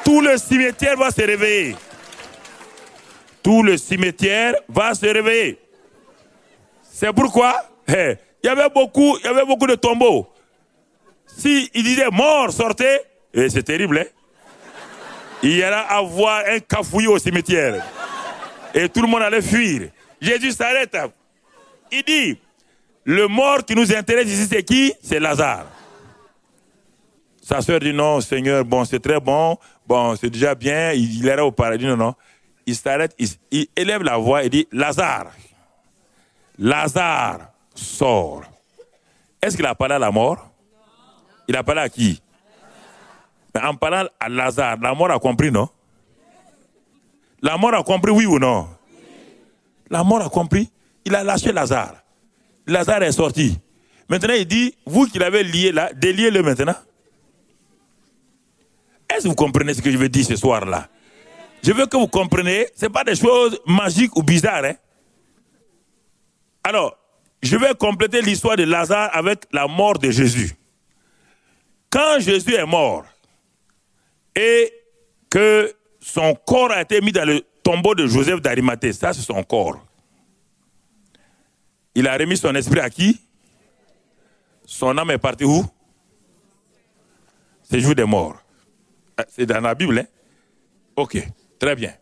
Tout le cimetière va se réveiller. Tout le cimetière va se réveiller. C'est pourquoi il y avait beaucoup de tombeaux. Si il disait mort, sortez, et c'est terrible, hein? Il y allait avoir un cafouillis au cimetière. Et tout le monde allait fuir. Jésus s'arrête. Il dit, le mort qui nous intéresse ici, c'est qui? C'est Lazare. Sa sœur dit, non, Seigneur, bon, c'est très bon. Bon, c'est déjà bien. Il ira au paradis. Non, non. Il s'arrête, il élève la voix et dit, Lazare. Lazare sort. Est-ce qu'il a parlé à la mort? Il a parlé à qui? Mais en parlant à Lazare, la mort a compris, non? La mort a compris, oui ou non? La mort a compris. Il a lâché Lazare. Lazare est sorti. Maintenant, il dit, vous qui l'avez lié là, déliez-le maintenant. Est-ce que vous comprenez ce que je veux dire ce soir-là? Je veux que vous compreniez, ce n'est pas des choses magiques ou bizarres. Hein? Alors, je vais compléter l'histoire de Lazare avec la mort de Jésus. Quand Jésus est mort et que son corps a été mis dans le tombeau de Joseph d'Arimathée, ça c'est son corps. Il a remis son esprit à qui? Son âme est partie où? C'est le jour des morts. C'est dans la Bible, hein? Ok, très bien.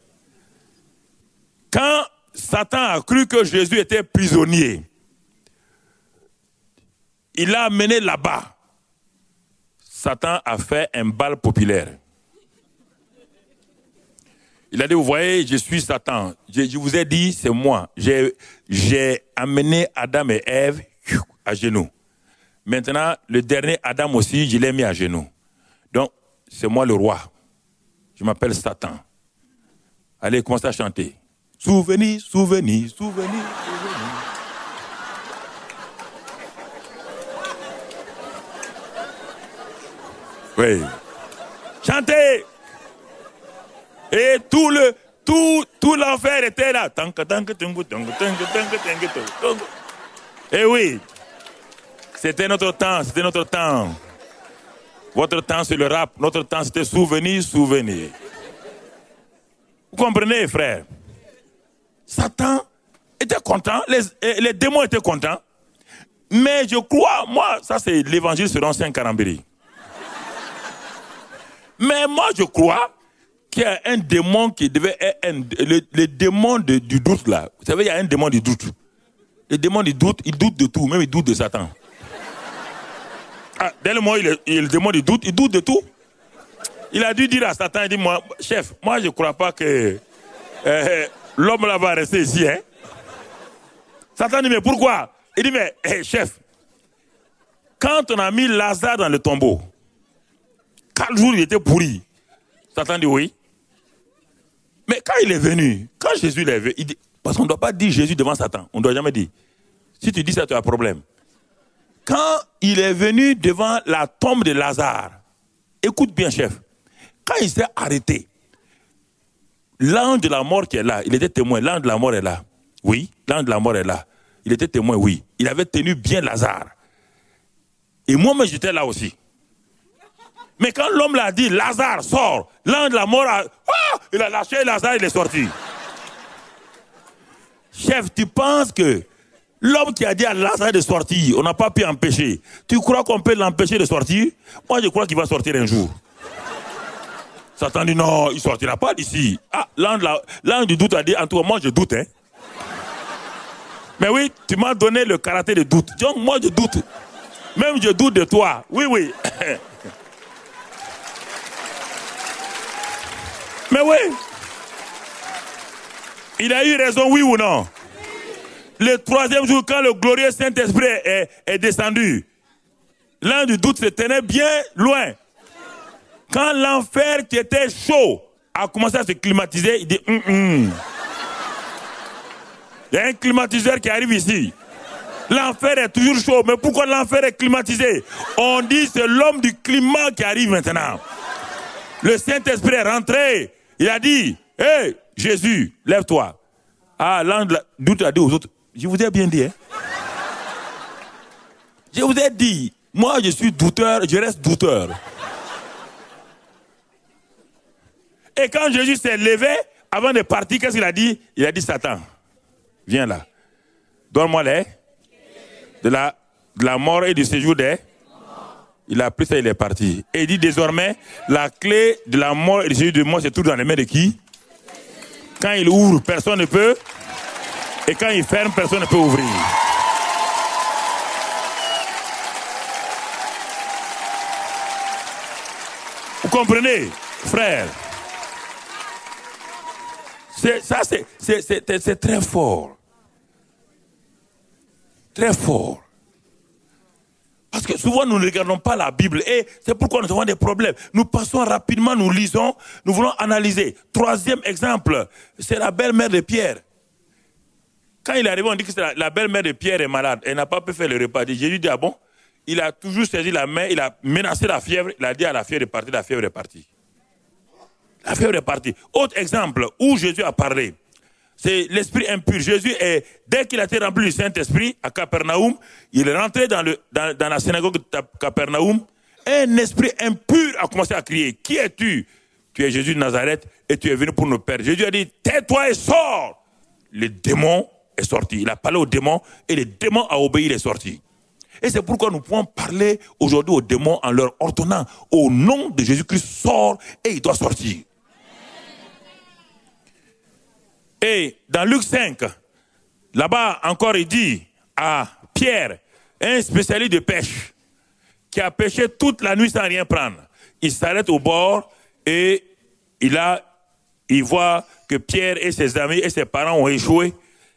Quand Satan a cru que Jésus était prisonnier, il l'a amené là-bas. Satan a fait un bal populaire. Il a dit, vous voyez, je suis Satan. Je vous ai dit, c'est moi. J'ai amené Adam et Ève à genoux. Maintenant, le dernier Adam aussi, je l'ai mis à genoux. Donc, c'est moi le roi. Je m'appelle Satan. Allez, commencez à chanter. Souvenir, souvenir, souvenir, souvenir. Oui. Chantez. Et tout l'enfer était là. Et oui. C'était notre temps, c'était notre temps. Votre temps, c'est le rap. Notre temps, c'était souvenir, souvenir. Vous comprenez, frère? Satan était content, les démons étaient contents. Mais je crois, moi, ça c'est l'évangile selon Saint Karambiri. Mais moi, je crois qu'il y a un démon qui devait être le démon du doute là. Vous savez, il y a un démon du doute. Le démon du doute, il doute de tout, même il doute de Satan. Ah, dès le moment où il est le démon du doute, il doute de tout. Il a dû dire à Satan, il dit, moi, chef, moi je ne crois pas que l'homme là va rester ici. Hein? Satan dit, mais pourquoi? Il dit, mais chef, quand on a mis Lazare dans le tombeau, 4 jours il était pourri. Satan dit oui. Mais quand il est venu, quand Jésus est venu, il dit, parce qu'on ne doit pas dire Jésus devant Satan. On ne doit jamais dire. Si tu dis ça, tu as un problème. Quand il est venu devant la tombe de Lazare, écoute bien, chef, quand il s'est arrêté, l'ange de la mort qui est là, il était témoin, l'ange de la mort est là. Oui, l'ange de la mort est là. Il était témoin, oui. Il avait tenu bien Lazare. Et moi-même, j'étais là aussi. Mais quand l'homme l'a dit, Lazare sort, l'ange de la mort il a lâché Lazare, il est sorti. Chef, tu penses que l'homme qui a dit à Lazare de sortir, on n'a pas pu empêcher. Tu crois qu'on peut l'empêcher de sortir? Moi, je crois qu'il va sortir un jour. Satan dit non, il ne sortira pas d'ici. Ah, l'ange du doute a dit, en tout cas, moi je doute. Hein. Mais oui, tu m'as donné le caractère de doute. Donc, moi je doute. Même je doute de toi. Oui, oui. Mais oui. Il a eu raison, oui ou non? Le troisième jour, quand le glorieux Saint-Esprit est descendu, l'ange du doute se tenait bien loin. Quand l'enfer qui était chaud a commencé à se climatiser, il dit Il y a un climatiseur qui arrive ici. L'enfer est toujours chaud, mais pourquoi l'enfer est climatisé? On dit c'est l'homme du climat qui arrive maintenant. Le Saint-Esprit est rentré. Il a dit, hé, Jésus, lève-toi. Ah, l'ange du doute a dit aux autres, je vous ai bien dit, hein? Je vous ai dit, moi je suis douteur, je reste douteur. Et quand Jésus s'est levé, avant de partir, qu'est-ce qu'il a dit? Il a dit, Satan, viens là. Donne-moi de la mort et du séjour des. Il a pris ça, il est parti. Et il dit désormais, la clé de la mort et du séjour de moi, c'est tout dans les mains de qui? Quand il ouvre, personne ne peut. Et quand il ferme, personne ne peut ouvrir. Vous comprenez, frère? C'est très fort. Très fort. Parce que souvent nous ne regardons pas la Bible et c'est pourquoi nous avons des problèmes. Nous passons rapidement, nous lisons, nous voulons analyser. Troisième exemple, c'est la belle-mère de Pierre. Quand il est arrivé, on dit que la belle-mère de Pierre est malade. Elle n'a pas pu faire le repas. Jésus dit, ah bon? Il a toujours saisi la main, il a menacé la fièvre, il a dit à la fièvre de partir, la fièvre est partie. La fièvre est partie. Autre exemple où Jésus a parlé, c'est l'esprit impur. Jésus, dès qu'il a été rempli du Saint-Esprit à Capernaum, il est rentré dans la synagogue de Capernaum. Un esprit impur a commencé à crier, qui es-tu? Tu es Jésus de Nazareth et tu es venu pour nous perdre. Jésus a dit, tais-toi et sors. Le démon est sorti. Il a parlé au démon et le démon a obéi, il est sorti. Et c'est pourquoi nous pouvons parler aujourd'hui aux démons en leur ordonnant, au nom de Jésus-Christ, sors et il doit sortir. Et dans Luc 5, là-bas encore il dit à Pierre, un spécialiste de pêche, qui a pêché toute la nuit sans rien prendre. Il s'arrête au bord et il voit que Pierre et ses amis et ses parents ont échoué.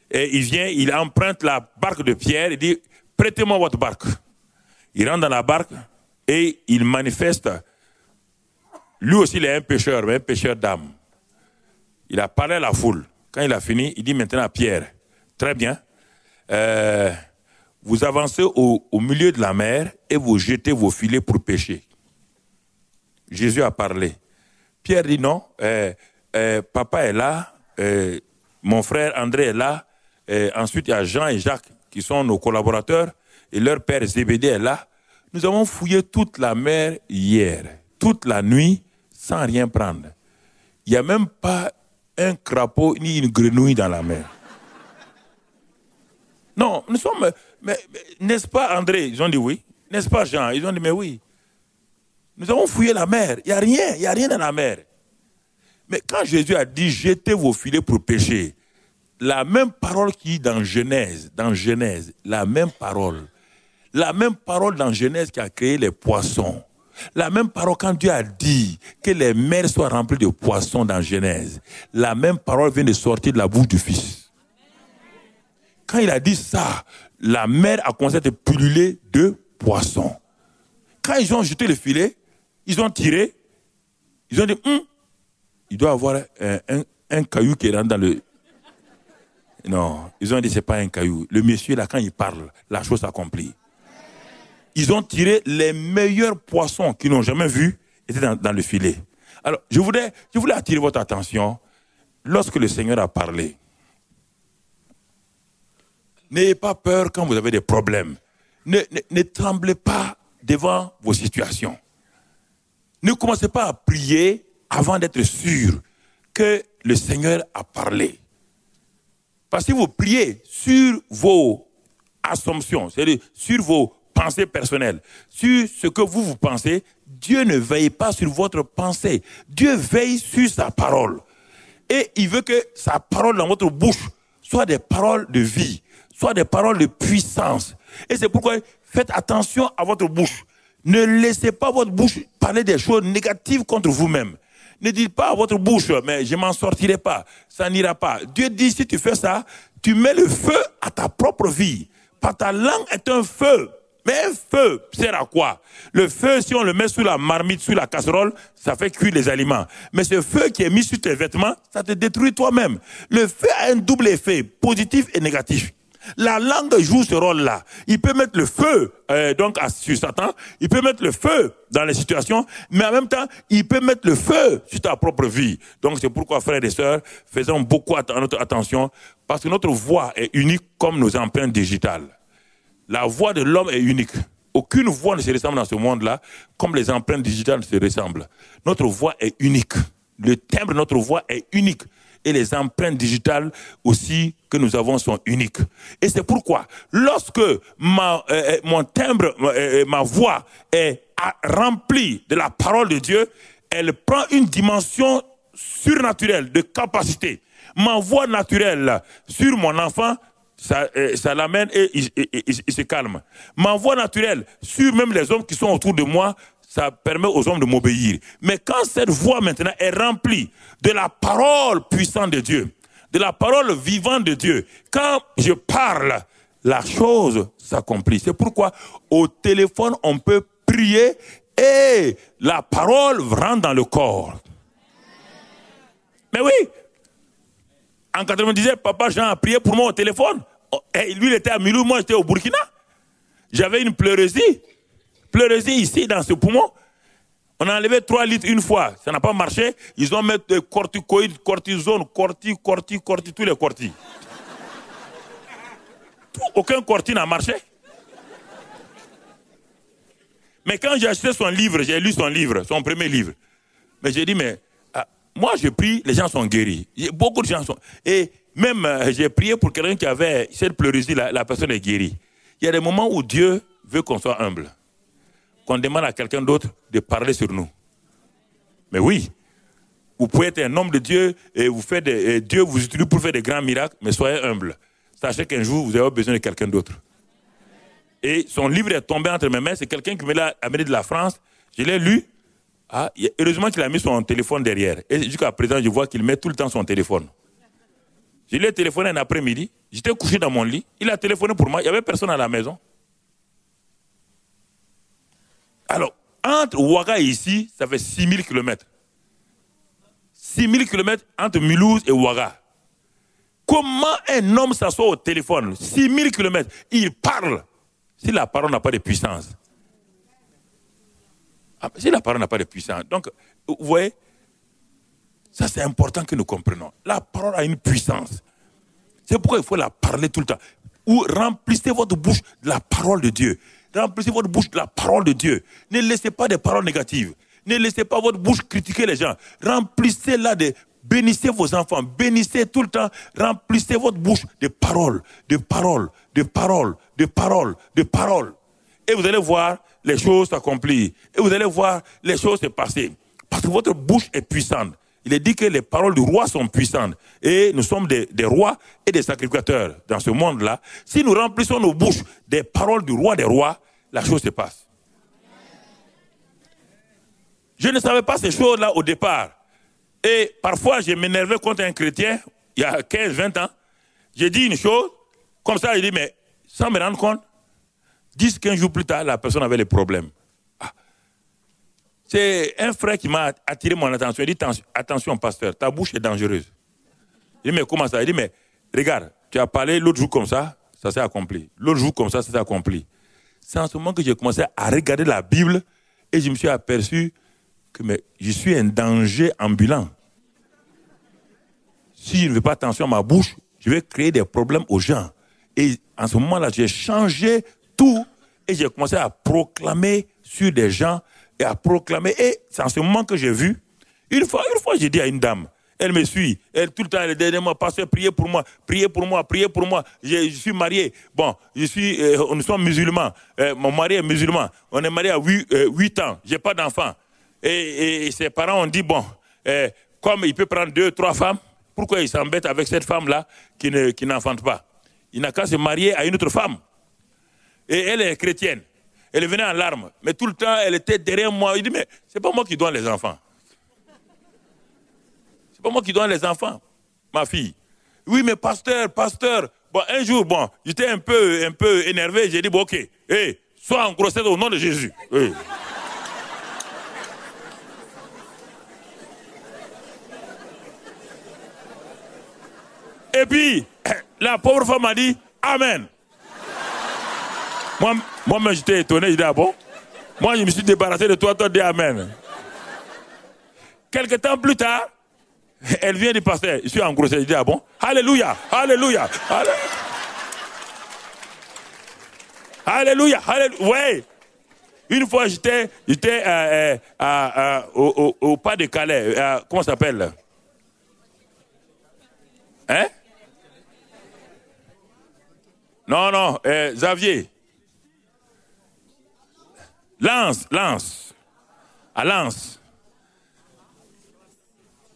Et il vient, il emprunte la barque de Pierre, il dit, prêtez-moi votre barque. Il rentre dans la barque et il manifeste. Lui aussi, il est un pêcheur, mais un pêcheur d'âme. Il a parlé à la foule. Quand il a fini, il dit maintenant à Pierre, très bien, vous avancez au milieu de la mer et vous jetez vos filets pour pêcher. Jésus a parlé. Pierre dit non, papa est là, mon frère André est là, ensuite il y a Jean et Jacques qui sont nos collaborateurs, et leur père Zébédée est là. Nous avons fouillé toute la mer hier, toute la nuit, sans rien prendre. Il n'y a même pas un crapaud ni une grenouille dans la mer. Non, nous sommes... Mais n'est-ce pas André? Ils ont dit oui. N'est-ce pas Jean? Ils ont dit mais oui. Nous avons fouillé la mer. Il n'y a rien dans la mer. Mais quand Jésus a dit jetez vos filets pour pêcher, la même parole qui est dans Genèse, la même parole dans Genèse qui a créé les poissons, la même parole quand Dieu a dit que les mers soient remplies de poissons dans Genèse, la même parole vient de sortir de la bouche du Fils. Quand il a dit ça, la mer a commencé à être pullulée de poissons. Quand ils ont jeté le filet, ils ont tiré, ils ont dit, il doit y avoir un caillou qui rentre dans le... Non, ils ont dit, c'est pas un caillou. Le monsieur, là, quand il parle, la chose s'accomplit. Ils ont tiré les meilleurs poissons qu'ils n'ont jamais vus, étaient dans le filet. Alors, je voulais attirer votre attention, lorsque le Seigneur a parlé. N'ayez pas peur quand vous avez des problèmes. Ne tremblez pas devant vos situations. Ne commencez pas à prier avant d'être sûr que le Seigneur a parlé. Parce que si vous priez sur vos assumptions, c'est-à-dire sur vos pensées personnelles, sur ce que vous pensez, Dieu ne veille pas sur votre pensée. Dieu veille sur sa parole. Et il veut que sa parole dans votre bouche soit des paroles de vie, soit des paroles de puissance. Et c'est pourquoi faites attention à votre bouche. Ne laissez pas votre bouche parler des choses négatives contre vous-même. Ne dites pas à votre bouche, mais je m'en sortirai pas, ça n'ira pas. Dieu dit, si tu fais ça, tu mets le feu à ta propre vie. Parce que ta langue est un feu. Mais un feu sert à quoi? Le feu, si on le met sous la marmite, sous la casserole, ça fait cuire les aliments. Mais ce feu qui est mis sur tes vêtements, ça te détruit toi-même. Le feu a un double effet, positif et négatif. La langue joue ce rôle-là. Il peut mettre le feu sur Satan, il peut mettre le feu dans les situations, mais en même temps, il peut mettre le feu sur ta propre vie. Donc c'est pourquoi, frères et sœurs, faisons beaucoup notre attention, parce que notre voix est unique comme nos empreintes digitales. La voix de l'homme est unique. Aucune voix ne se ressemble dans ce monde-là, comme les empreintes digitales se ressemblent. Notre voix est unique. Le timbre de notre voix est unique. Et les empreintes digitales aussi que nous avons sont uniques. Et c'est pourquoi, lorsque mon timbre, ma voix est remplie de la parole de Dieu, elle prend une dimension surnaturelle de capacité. Ma voix naturelle sur mon enfant, ça l'amène et il se calme. Ma voix naturelle sur même les hommes qui sont autour de moi, ça permet aux hommes de m'obéir. Mais quand cette voix maintenant est remplie de la parole puissante de Dieu, de la parole vivante de Dieu, quand je parle, la chose s'accomplit. C'est pourquoi au téléphone, on peut prier et la parole rentre dans le corps. Mais oui, en 97, papa Jean a prié pour moi au téléphone. Et lui, il était à Milou, moi j'étais au Burkina. J'avais une pleurésie ici, dans ce poumon. On a enlevé 3 litres une fois. Ça n'a pas marché. Ils ont mis des corticoïdes, cortisone, tous les cortis. Aucun corti n'a marché. Mais quand j'ai acheté son livre, j'ai lu son livre, son premier livre. Mais j'ai dit, mais moi je prie, les gens sont guéris. Beaucoup de gens sont... Et même j'ai prié pour quelqu'un qui avait cette pleurésie, la personne est guérie. Il y a des moments où Dieu veut qu'on soit humble. Qu'on demande à quelqu'un d'autre de parler sur nous. Mais oui, vous pouvez être un homme de Dieu et Dieu vous utilise pour faire des grands miracles, mais soyez humble. Sachez qu'un jour, vous avez besoin de quelqu'un d'autre. Et son livre est tombé entre mes mains, c'est quelqu'un qui me l'a amené de la France. Je l'ai lu. Heureusement qu'il a mis son téléphone derrière. Et jusqu'à présent, je vois qu'il met tout le temps son téléphone. Je lui ai téléphoné un après-midi. J'étais couché dans mon lit. Il a téléphoné pour moi. Il n'y avait personne à la maison. Alors, entre Ouaga et ici, ça fait 6000 km. 6000 km entre Mulhouse et Ouaga. Comment un homme s'assoit au téléphone, 6000 km, il parle, si la parole n'a pas de puissance? Si la parole n'a pas de puissance. Donc, vous voyez, ça c'est important que nous comprenions. La parole a une puissance. C'est pourquoi il faut la parler tout le temps. Ou remplissez votre bouche de la parole de Dieu. Remplissez votre bouche de la parole de Dieu. Ne laissez pas des paroles négatives. Ne laissez pas votre bouche critiquer les gens. Remplissez-la de... Bénissez vos enfants. Bénissez tout le temps. Remplissez votre bouche de paroles, de paroles, de paroles, de paroles, de paroles. Et vous allez voir les choses s'accomplir. Et vous allez voir les choses se passer. Parce que votre bouche est puissante. Il est dit que les paroles du roi sont puissantes. Et nous sommes des rois et des sacrificateurs dans ce monde-là. Si nous remplissons nos bouches des paroles du roi des rois, la chose se passe. Je ne savais pas ces choses-là au départ. Et parfois, je m'énervais contre un chrétien, il y a 15-20 ans. J'ai dit une chose, comme ça, il dit, mais sans me rendre compte, 10-15 jours plus tard, la personne avait les problèmes. C'est un frère qui m'a attiré mon attention. Il dit, attention pasteur, ta bouche est dangereuse. Je dis, mais comment ça? Il dit, mais regarde, tu as parlé l'autre jour comme ça s'est accompli. L'autre jour comme ça s'est accompli. C'est en ce moment que j'ai commencé à regarder la Bible et je me suis aperçu que je suis un danger ambulant. Si je ne fais pas attention à ma bouche, je vais créer des problèmes aux gens. Et en ce moment-là, j'ai changé tout et j'ai commencé à proclamer sur des gens et à proclamer. Et c'est en ce moment que j'ai vu, une fois j'ai dit à une dame, Elle me suit. Elle, tout le temps, elle dit, pasteur, priez pour moi, priez pour moi, priez pour moi. Je suis marié. Bon, nous sommes musulmans. Mon mari est musulman. On est marié à 8 ans. Je n'ai pas d'enfant. Et ses parents ont dit, bon, comme il peut prendre 2, 3 femmes, pourquoi il s'embête avec cette femme-là qui n'enfante pas? Il n'a qu'à se marier à une autre femme. Et elle est chrétienne. Elle venait en larmes. Mais tout le temps, elle était derrière moi. Il dit, mais c'est pas moi qui donne les enfants. C'est pas moi qui donne les enfants, ma fille. Oui, mais pasteur. Bon, un jour, bon, j'étais un peu énervé. J'ai dit, bon, ok, hey, sois en grossesse au nom de Jésus. Hey. Et puis, la pauvre femme m'a dit, Amen. Moi, j'étais étonné, je dis, ah bon? Moi, je me suis débarrassé de toi, dis Amen. Quelque temps plus tard, elle vient du pasteur, je suis en grossesse, je dis, ah bon? Alléluia, alléluia, alléluia, alléluia, ouais. Une fois, j'étais au pas de Calais, comment ça s'appelle? Hein? Non, Xavier. Lens. À Lens.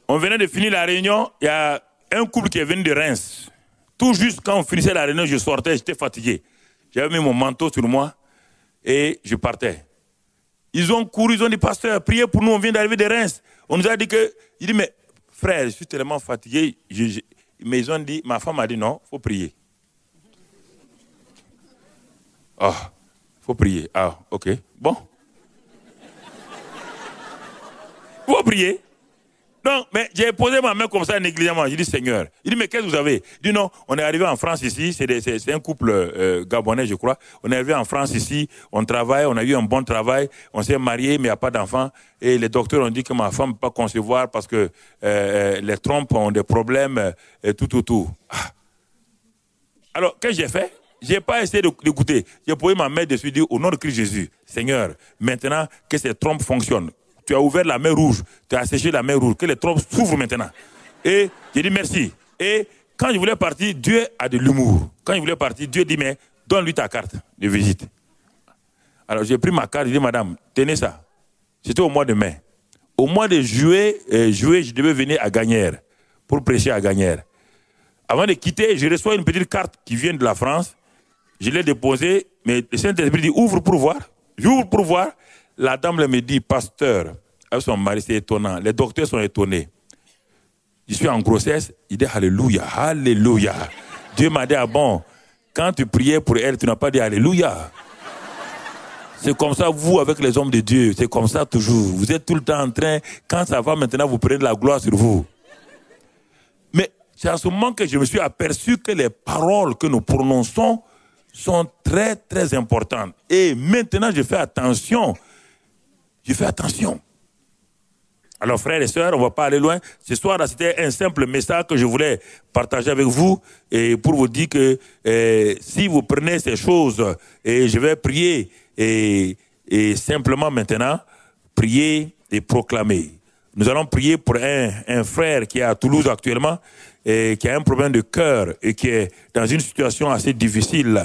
On venait de finir la réunion, il y a un couple qui est venu de Reims. Tout juste quand on finissait la réunion, je sortais, j'étais fatigué. J'avais mis mon manteau sur moi et je partais. Ils ont couru, ils ont dit, pasteur, priez pour nous, on vient d'arriver de Reims. On nous a dit que, il dit, mais frère, je suis tellement fatigué. Mais ils ont dit, ma femme a dit non, il faut prier. Ah, il faut prier. Ah, ok. Bon. Il faut prier. Non, mais j'ai posé ma main comme ça négligemment. J'ai dit, Seigneur. Il dit, mais qu'est-ce que vous avez? Il dit, non, on est arrivé en France ici. C'est un couple gabonais, je crois. On est arrivé en France ici. On travaille, on a eu un bon travail. On s'est marié, mais il n'y a pas d'enfant. Et les docteurs ont dit que ma femme ne peut pas concevoir parce que les trompes ont des problèmes, tout. Ah. Alors, qu'est-ce que j'ai fait? Je n'ai pas essayé d'écouter. J'ai posé ma main dessus et dit, au nom de Christ Jésus, Seigneur, maintenant que ces trompes fonctionnent, tu as ouvert la main rouge, tu as asséché la main rouge, que les trompes s'ouvrent maintenant. Et j'ai dit merci. Et quand je voulais partir, Dieu a de l'humour. Quand je voulais partir, Dieu dit, mais donne-lui ta carte de visite. Alors j'ai pris ma carte, j'ai dit, madame, tenez ça. C'était au mois de mai. Au mois de juillet, je devais venir à Gagnères pour prêcher à Gagnères. Avant de quitter, je reçois une petite carte qui vient de la France. Je l'ai déposée, mais le Saint-Esprit dit, ouvre pour voir. J'ouvre pour voir. La dame me dit, pasteur, avec son mari, c'est étonnant. Les docteurs sont étonnés. Je suis en grossesse. Il dit, alléluia, alléluia. Dieu m'a dit, ah bon, quand tu priais pour elle, tu n'as pas dit alléluia. C'est comme ça, vous, avec les hommes de Dieu, c'est comme ça toujours. Vous êtes tout le temps en train, quand ça va maintenant, vous prenez de la gloire sur vous. Mais c'est à ce moment que je me suis aperçu que les paroles que nous prononçons sont très, très importantes. Et maintenant, je fais attention. Je fais attention. Alors, frères et sœurs, on ne va pas aller loin. Ce soir, c'était un simple message que je voulais partager avec vous et pour vous dire que si vous prenez ces choses, et je vais prier et simplement maintenant, prier et proclamer. Nous allons prier pour un frère qui est à Toulouse actuellement et qui a un problème de cœur et qui est dans une situation assez difficile.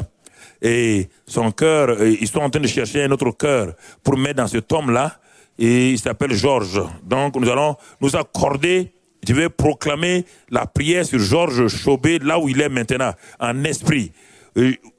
Et son cœur, ils sont en train de chercher un autre cœur pour mettre dans cet homme-là. Et il s'appelle Georges. Donc nous allons nous accorder, je vais proclamer la prière sur Georges Chobé, là où il est maintenant, en esprit.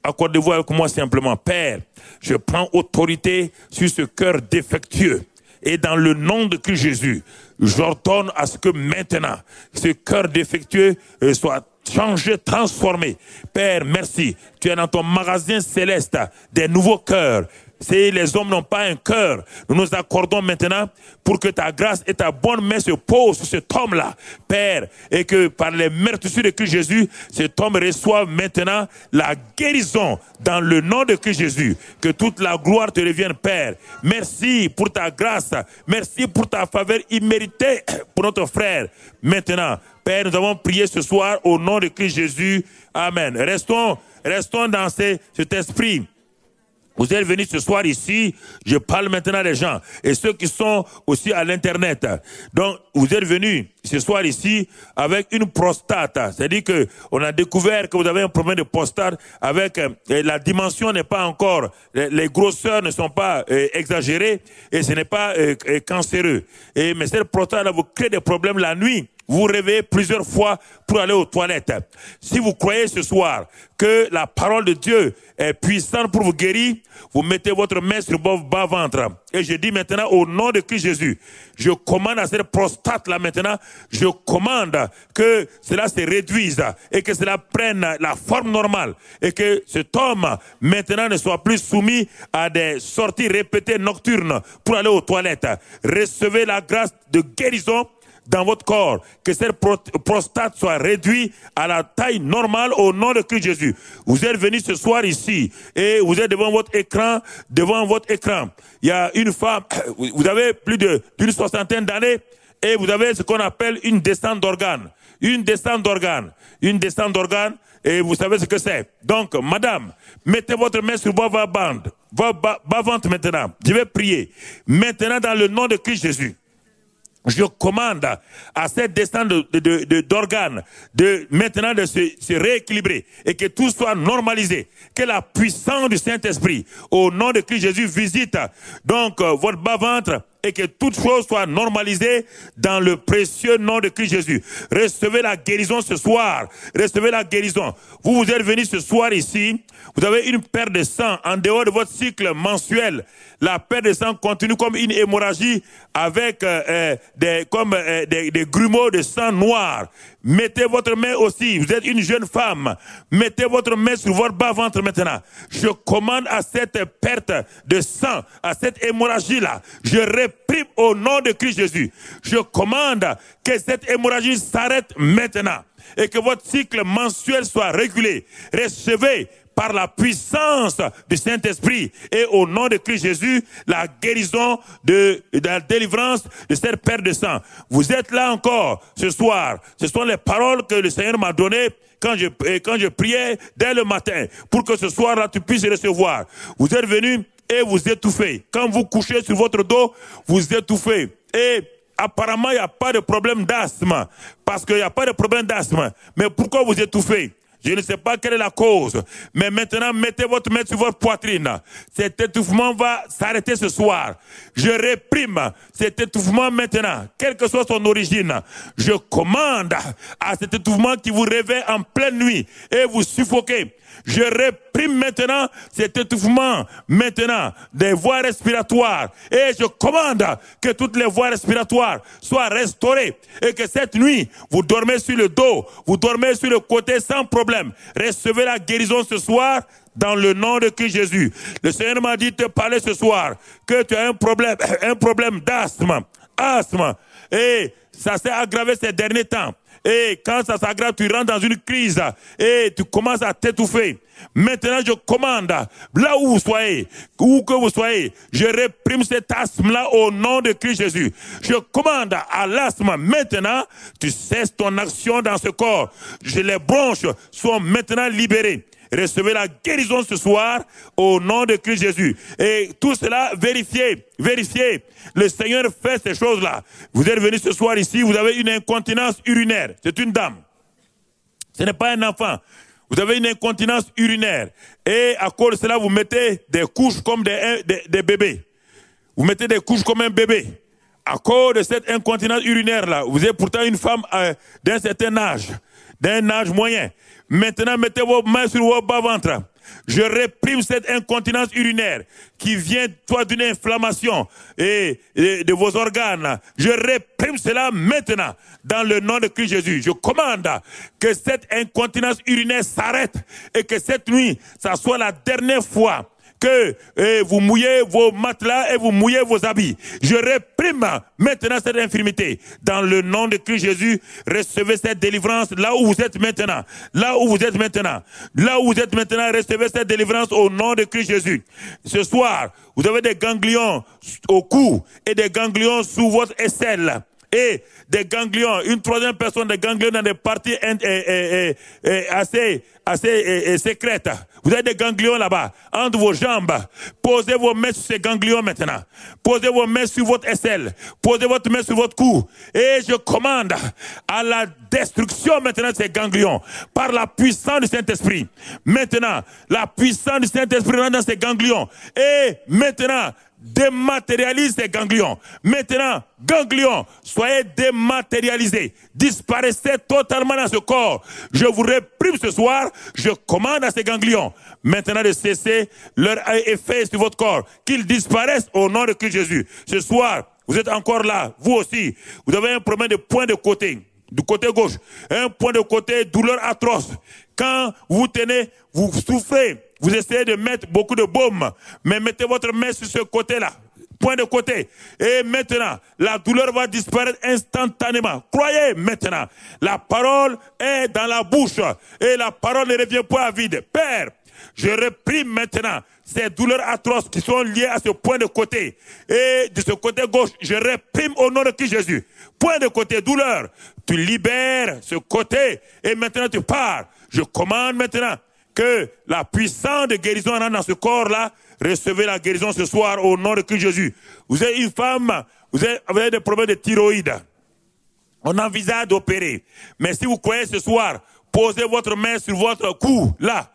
Accordez-vous avec moi simplement. Père, je prends autorité sur ce cœur défectueux. Et dans le nom de Christ Jésus, j'ordonne à ce que maintenant, ce cœur défectueux soit changé, transformé. Père, merci. Tu es dans ton magasin céleste des nouveaux cœurs. Si les hommes n'ont pas un cœur, nous nous accordons maintenant pour que ta grâce et ta bonne main se posent sur cet homme-là, Père, et que par les meurtrissures de Christ Jésus, cet homme reçoive maintenant la guérison dans le nom de Christ Jésus. Que toute la gloire te revienne, Père. Merci pour ta grâce. Merci pour ta faveur imméritée pour notre frère. Maintenant, Père, nous avons prié ce soir au nom de Christ Jésus. Amen. Restons dans cet esprit. Vous êtes venus ce soir ici, je parle maintenant des gens, et ceux qui sont aussi à l'internet. Donc, vous êtes venus ce soir ici avec une prostate. C'est-à-dire que on a découvert que vous avez un problème de prostate avec la dimension n'est pas encore, les grosseurs ne sont pas exagérées et ce n'est pas cancéreux. Mais cette prostate vous crée des problèmes la nuit. Vous vous réveillez plusieurs fois pour aller aux toilettes. Si vous croyez ce soir que la parole de Dieu est puissante pour vous guérir, vous mettez votre main sur votre bas-ventre. Et je dis maintenant au nom de Christ Jésus, je commande à cette prostate là maintenant, je commande que cela se réduise et que cela prenne la forme normale et que cet homme maintenant ne soit plus soumis à des sorties répétées nocturnes pour aller aux toilettes. Recevez la grâce de guérison dans votre corps, que cette prostate soit réduite à la taille normale au nom de Christ Jésus. Vous êtes venus ce soir ici et vous êtes devant votre écran, Il y a une femme, vous avez plus d'une soixantaine d'années et vous avez ce qu'on appelle une descente d'organes. Une descente d'organes, et vous savez ce que c'est. Donc, madame, mettez votre main sur votre bas-ventre maintenant. Je vais prier. Maintenant, dans le nom de Christ Jésus, je commande à cette descente d'organes maintenant de se rééquilibrer et que tout soit normalisé. Que la puissance du Saint-Esprit, au nom de Christ Jésus, visite donc votre bas-ventre et que toute chose soit normalisée dans le précieux nom de Christ Jésus. Recevez la guérison ce soir. Recevez la guérison. Vous êtes venus ce soir ici. Vous avez une perte de sang en dehors de votre cycle mensuel. La perte de sang continue comme une hémorragie avec des grumeaux de sang noir. Mettez votre main aussi. Vous êtes une jeune femme. Mettez votre main sur votre bas-ventre maintenant. Je commande à cette perte de sang, à cette hémorragie-là. Je réprime au nom de Christ Jésus. Je commande que cette hémorragie s'arrête maintenant et que votre cycle mensuel soit régulé. Recevez par la puissance du Saint-Esprit et au nom de Christ Jésus, la guérison de la délivrance de cette perte de sang. Vous êtes là encore ce soir. Ce sont les paroles que le Seigneur m'a données quand je priais dès le matin pour que ce soir-là tu puisses recevoir. Vous êtes venus et vous étouffez. Quand vous couchez sur votre dos, vous étouffez. Et apparemment, il n'y a pas de problème d'asthme. Parce qu'il n'y a pas de problème d'asthme. Mais pourquoi vous étouffez? Je ne sais pas quelle est la cause. Mais maintenant, mettez votre main sur votre poitrine. Cet étouffement va s'arrêter ce soir. Je réprime cet étouffement maintenant, quelle que soit son origine. Je commande à cet étouffement qui vous réveille en pleine nuit et vous suffoquez. Je réprime maintenant cet étouffement maintenant des voies respiratoires et je commande que toutes les voies respiratoires soient restaurées et que cette nuit vous dormez sur le dos, vous dormez sur le côté sans problème. Recevez la guérison ce soir dans le nom de Christ Jésus. Le Seigneur m'a dit de te parler ce soir que tu as un problème d'asthme, et ça s'est aggravé ces derniers temps. Et quand ça s'aggrave, tu rentres dans une crise et tu commences à t'étouffer. Maintenant, je commande, là où vous soyez, où que vous soyez, je réprime cet asthme-là au nom de Christ Jésus. Je commande à l'asthme, maintenant, tu cesses ton action dans ce corps. Les bronches sont maintenant libérées. Recevez la guérison ce soir au nom de Christ Jésus. Et tout cela, vérifiez. Le Seigneur fait ces choses-là. Vous êtes venus ce soir ici, vous avez une incontinence urinaire. C'est une dame. Ce n'est pas un enfant. Vous avez une incontinence urinaire. Et à cause de cela, vous mettez des couches comme des bébés. Vous mettez des couches comme un bébé. À cause de cette incontinence urinaire-là, vous êtes pourtant une femme d'un certain âge, d'un âge moyen. Maintenant, mettez vos mains sur vos bas-ventre. Je réprime cette incontinence urinaire qui vient soit d'une inflammation et de vos organes. Je réprime cela maintenant dans le nom de Christ Jésus. Je commande que cette incontinence urinaire s'arrête et que cette nuit, ça soit la dernière fois que vous mouillez vos matelas et vous mouillez vos habits. Je réprime maintenant cette infirmité. Dans le nom de Christ Jésus, recevez cette délivrance là où vous êtes maintenant. Là où vous êtes maintenant. Là où vous êtes maintenant, recevez cette délivrance au nom de Christ Jésus. Ce soir, vous avez des ganglions au cou et des ganglions sous votre aisselle. et des ganglions, une troisième personne des ganglions dans des parties assez sécrètes. Vous avez des ganglions là-bas, entre vos jambes. Posez vos mains sur ces ganglions maintenant. Posez vos mains sur votre aisselle. Posez votre main sur votre cou. Et je commande à la destruction maintenant de ces ganglions par la puissance du Saint-Esprit. Maintenant, la puissance du Saint-Esprit rentre dans ces ganglions. Et maintenant, dématérialise ces ganglions. Maintenant, ganglions, soyez dématérialisés. Disparaissez totalement dans ce corps. Je vous réprime ce soir. Je commande à ces ganglions maintenant de cesser leur effet sur votre corps. Qu'ils disparaissent au nom de Christ Jésus. Ce soir, vous êtes encore là. Vous aussi, vous avez un problème de point de côté. Du côté gauche. Un point de côté, douleur atroce. Quand vous tenez, vous souffrez. Vous essayez de mettre beaucoup de baume, mais mettez votre main sur ce côté-là, point de côté. Et maintenant, la douleur va disparaître instantanément. Croyez maintenant, la parole est dans la bouche et la parole ne revient pas à vide. Père, je réprime maintenant ces douleurs atroces qui sont liées à ce point de côté. Et de ce côté gauche, je réprime au nom de Christ Jésus. Point de côté, douleur. Tu libères ce côté et maintenant tu pars. Je commande maintenant que la puissance de guérison rentre dans ce corps-là. Recevez la guérison ce soir au nom de Christ Jésus. Vous êtes une femme, vous avez des problèmes de thyroïde. On envisage d'opérer. Mais si vous croyez ce soir, posez votre main sur votre cou, là.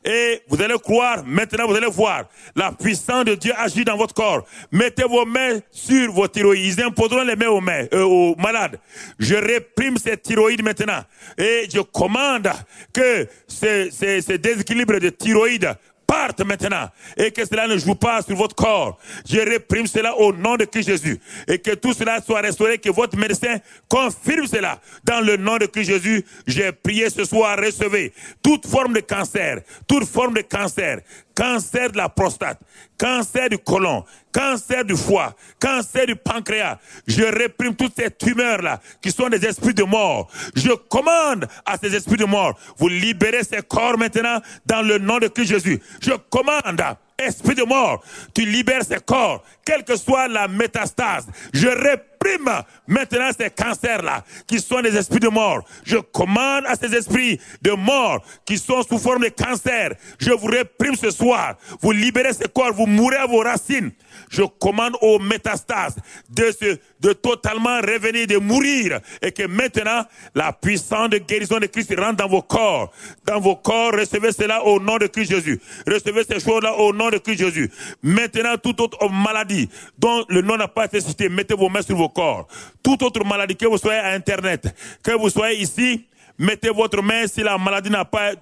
Et vous allez croire, maintenant vous allez voir, la puissance de Dieu agit dans votre corps. Mettez vos mains sur vos thyroïdes. Ils imposeront les mains aux malades. Je réprime ces thyroïdes maintenant. Et je commande que ces déséquilibres de thyroïdes partent maintenant et que cela ne joue pas sur votre corps. Je réprime cela au nom de Christ Jésus et que tout cela soit restauré, que votre médecin confirme cela dans le nom de Christ Jésus. J'ai prié ce soir, recevez toute forme de cancer, cancer de la prostate, cancer du côlon, cancer du foie, cancer du pancréas. Je réprime toutes ces tumeurs-là qui sont des esprits de mort. Je commande à ces esprits de mort, vous libérez ces corps maintenant dans le nom de Christ Jésus. Je commande, esprit de mort, tu libères ces corps, quelle que soit la métastase. Je réprime maintenant ces cancers-là, qui sont des esprits de mort. Je commande à ces esprits de mort, qui sont sous forme de cancer. Je vous réprime ce soir. Vous libérez ces corps, vous mourrez à vos racines. Je commande aux métastases de totalement revenir, de mourir. Et que maintenant, la puissance de guérison de Christ rentre dans vos corps. Dans vos corps, recevez cela au nom de Christ Jésus. Recevez ces choses-là au nom de Christ Jésus. Maintenant, toute autre maladie dont le nom n'a pas été cité, mettez vos mains sur vos corps. Toute autre maladie, que vous soyez à Internet, que vous soyez ici, mettez votre main si la maladie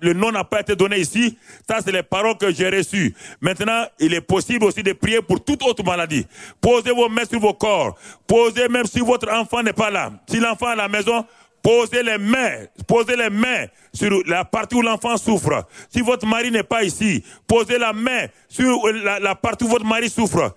le nom n'a pas été donné ici. Ça, c'est les paroles que j'ai reçues. Maintenant, il est possible aussi de prier pour toute autre maladie. Posez vos mains sur vos corps. Posez même si votre enfant n'est pas là. Si l'enfant est à la maison, posez les mains sur la partie où l'enfant souffre. Si votre mari n'est pas ici, posez la main sur la partie où votre mari souffre.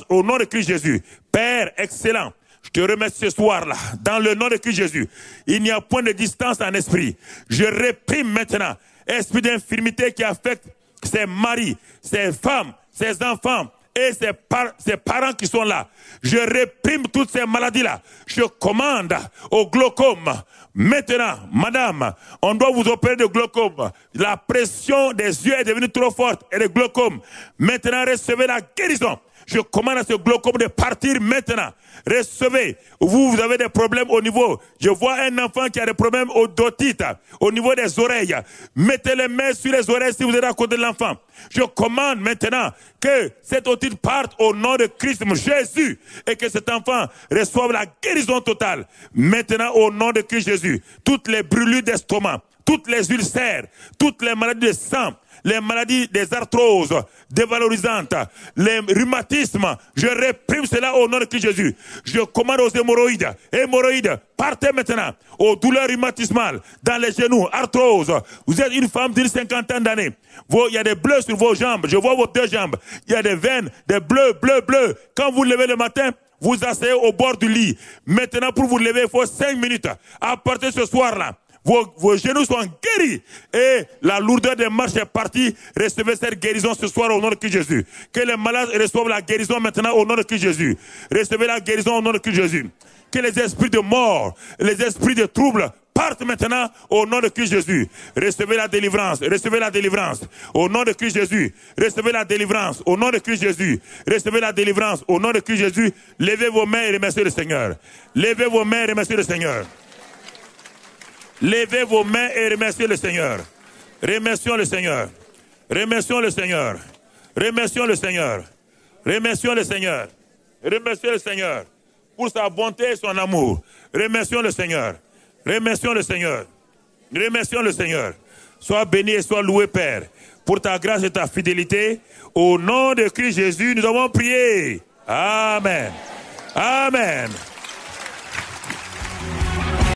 Au nom de Christ Jésus. Père excellent, je te remercie ce soir-là, dans le nom de Christ Jésus. Il n'y a point de distance en esprit. Je réprime maintenant esprit d'infirmité qui affecte ses maris, ses femmes, ses enfants et ses parents qui sont là. Je réprime toutes ces maladies-là. Je commande au glaucome. Maintenant, madame, on doit vous opérer de glaucome. La pression des yeux est devenue trop forte et le glaucome. Maintenant, recevez la guérison. Je commande à ce glaucome de partir maintenant. Recevez. Vous avez des problèmes au niveau. Je vois un enfant qui a des problèmes d'otite, au niveau des oreilles. Mettez les mains sur les oreilles si vous êtes à côté de l'enfant. Je commande maintenant que cette otite parte au nom de Christ Jésus et que cet enfant reçoive la guérison totale. Maintenant, au nom de Christ Jésus, toutes les brûlures d'estomac, toutes les ulcères, toutes les maladies de sang, les maladies des arthroses dévalorisantes, les rhumatismes, je réprime cela au nom de Christ Jésus. Je commande aux hémorroïdes, partez maintenant, aux douleurs rhumatismales, dans les genoux, arthrose. Vous êtes une femme d'une cinquantaine d'années. Il y a des bleus sur vos jambes, je vois vos deux jambes. Il y a des veines, des bleus. Quand vous levez le matin, vous asseyez au bord du lit. Maintenant, pour vous lever, il faut 5 minutes. À partir de ce soir-là, Vos genoux sont guéris. Et la lourdeur des marches est partie. Recevez cette guérison ce soir au nom de Christ Jésus. Que les malades reçoivent la guérison maintenant au nom de Christ Jésus. Recevez la guérison au nom de Christ Jésus. Que les esprits de mort, les esprits de trouble partent maintenant au nom de Christ Jésus. Recevez la délivrance. Recevez la délivrance au nom de Christ Jésus. Recevez la délivrance au nom de Christ Jésus. Recevez la délivrance au nom de Christ Jésus. Levez vos mains et remerciez le Seigneur. Levez vos mains et remerciez le Seigneur. Levez vos mains et remerciez le Seigneur. Remercions le Seigneur. Remercions le Seigneur. Remercions le Seigneur. Remercions le Seigneur. Remercions le Seigneur pour sa bonté et son amour. Remercions le Seigneur. Remercions le Seigneur. Remercions le Seigneur. Sois béni et sois loué, Père, pour ta grâce et ta fidélité. Au nom de Christ Jésus, nous avons prié. Amen. Amen.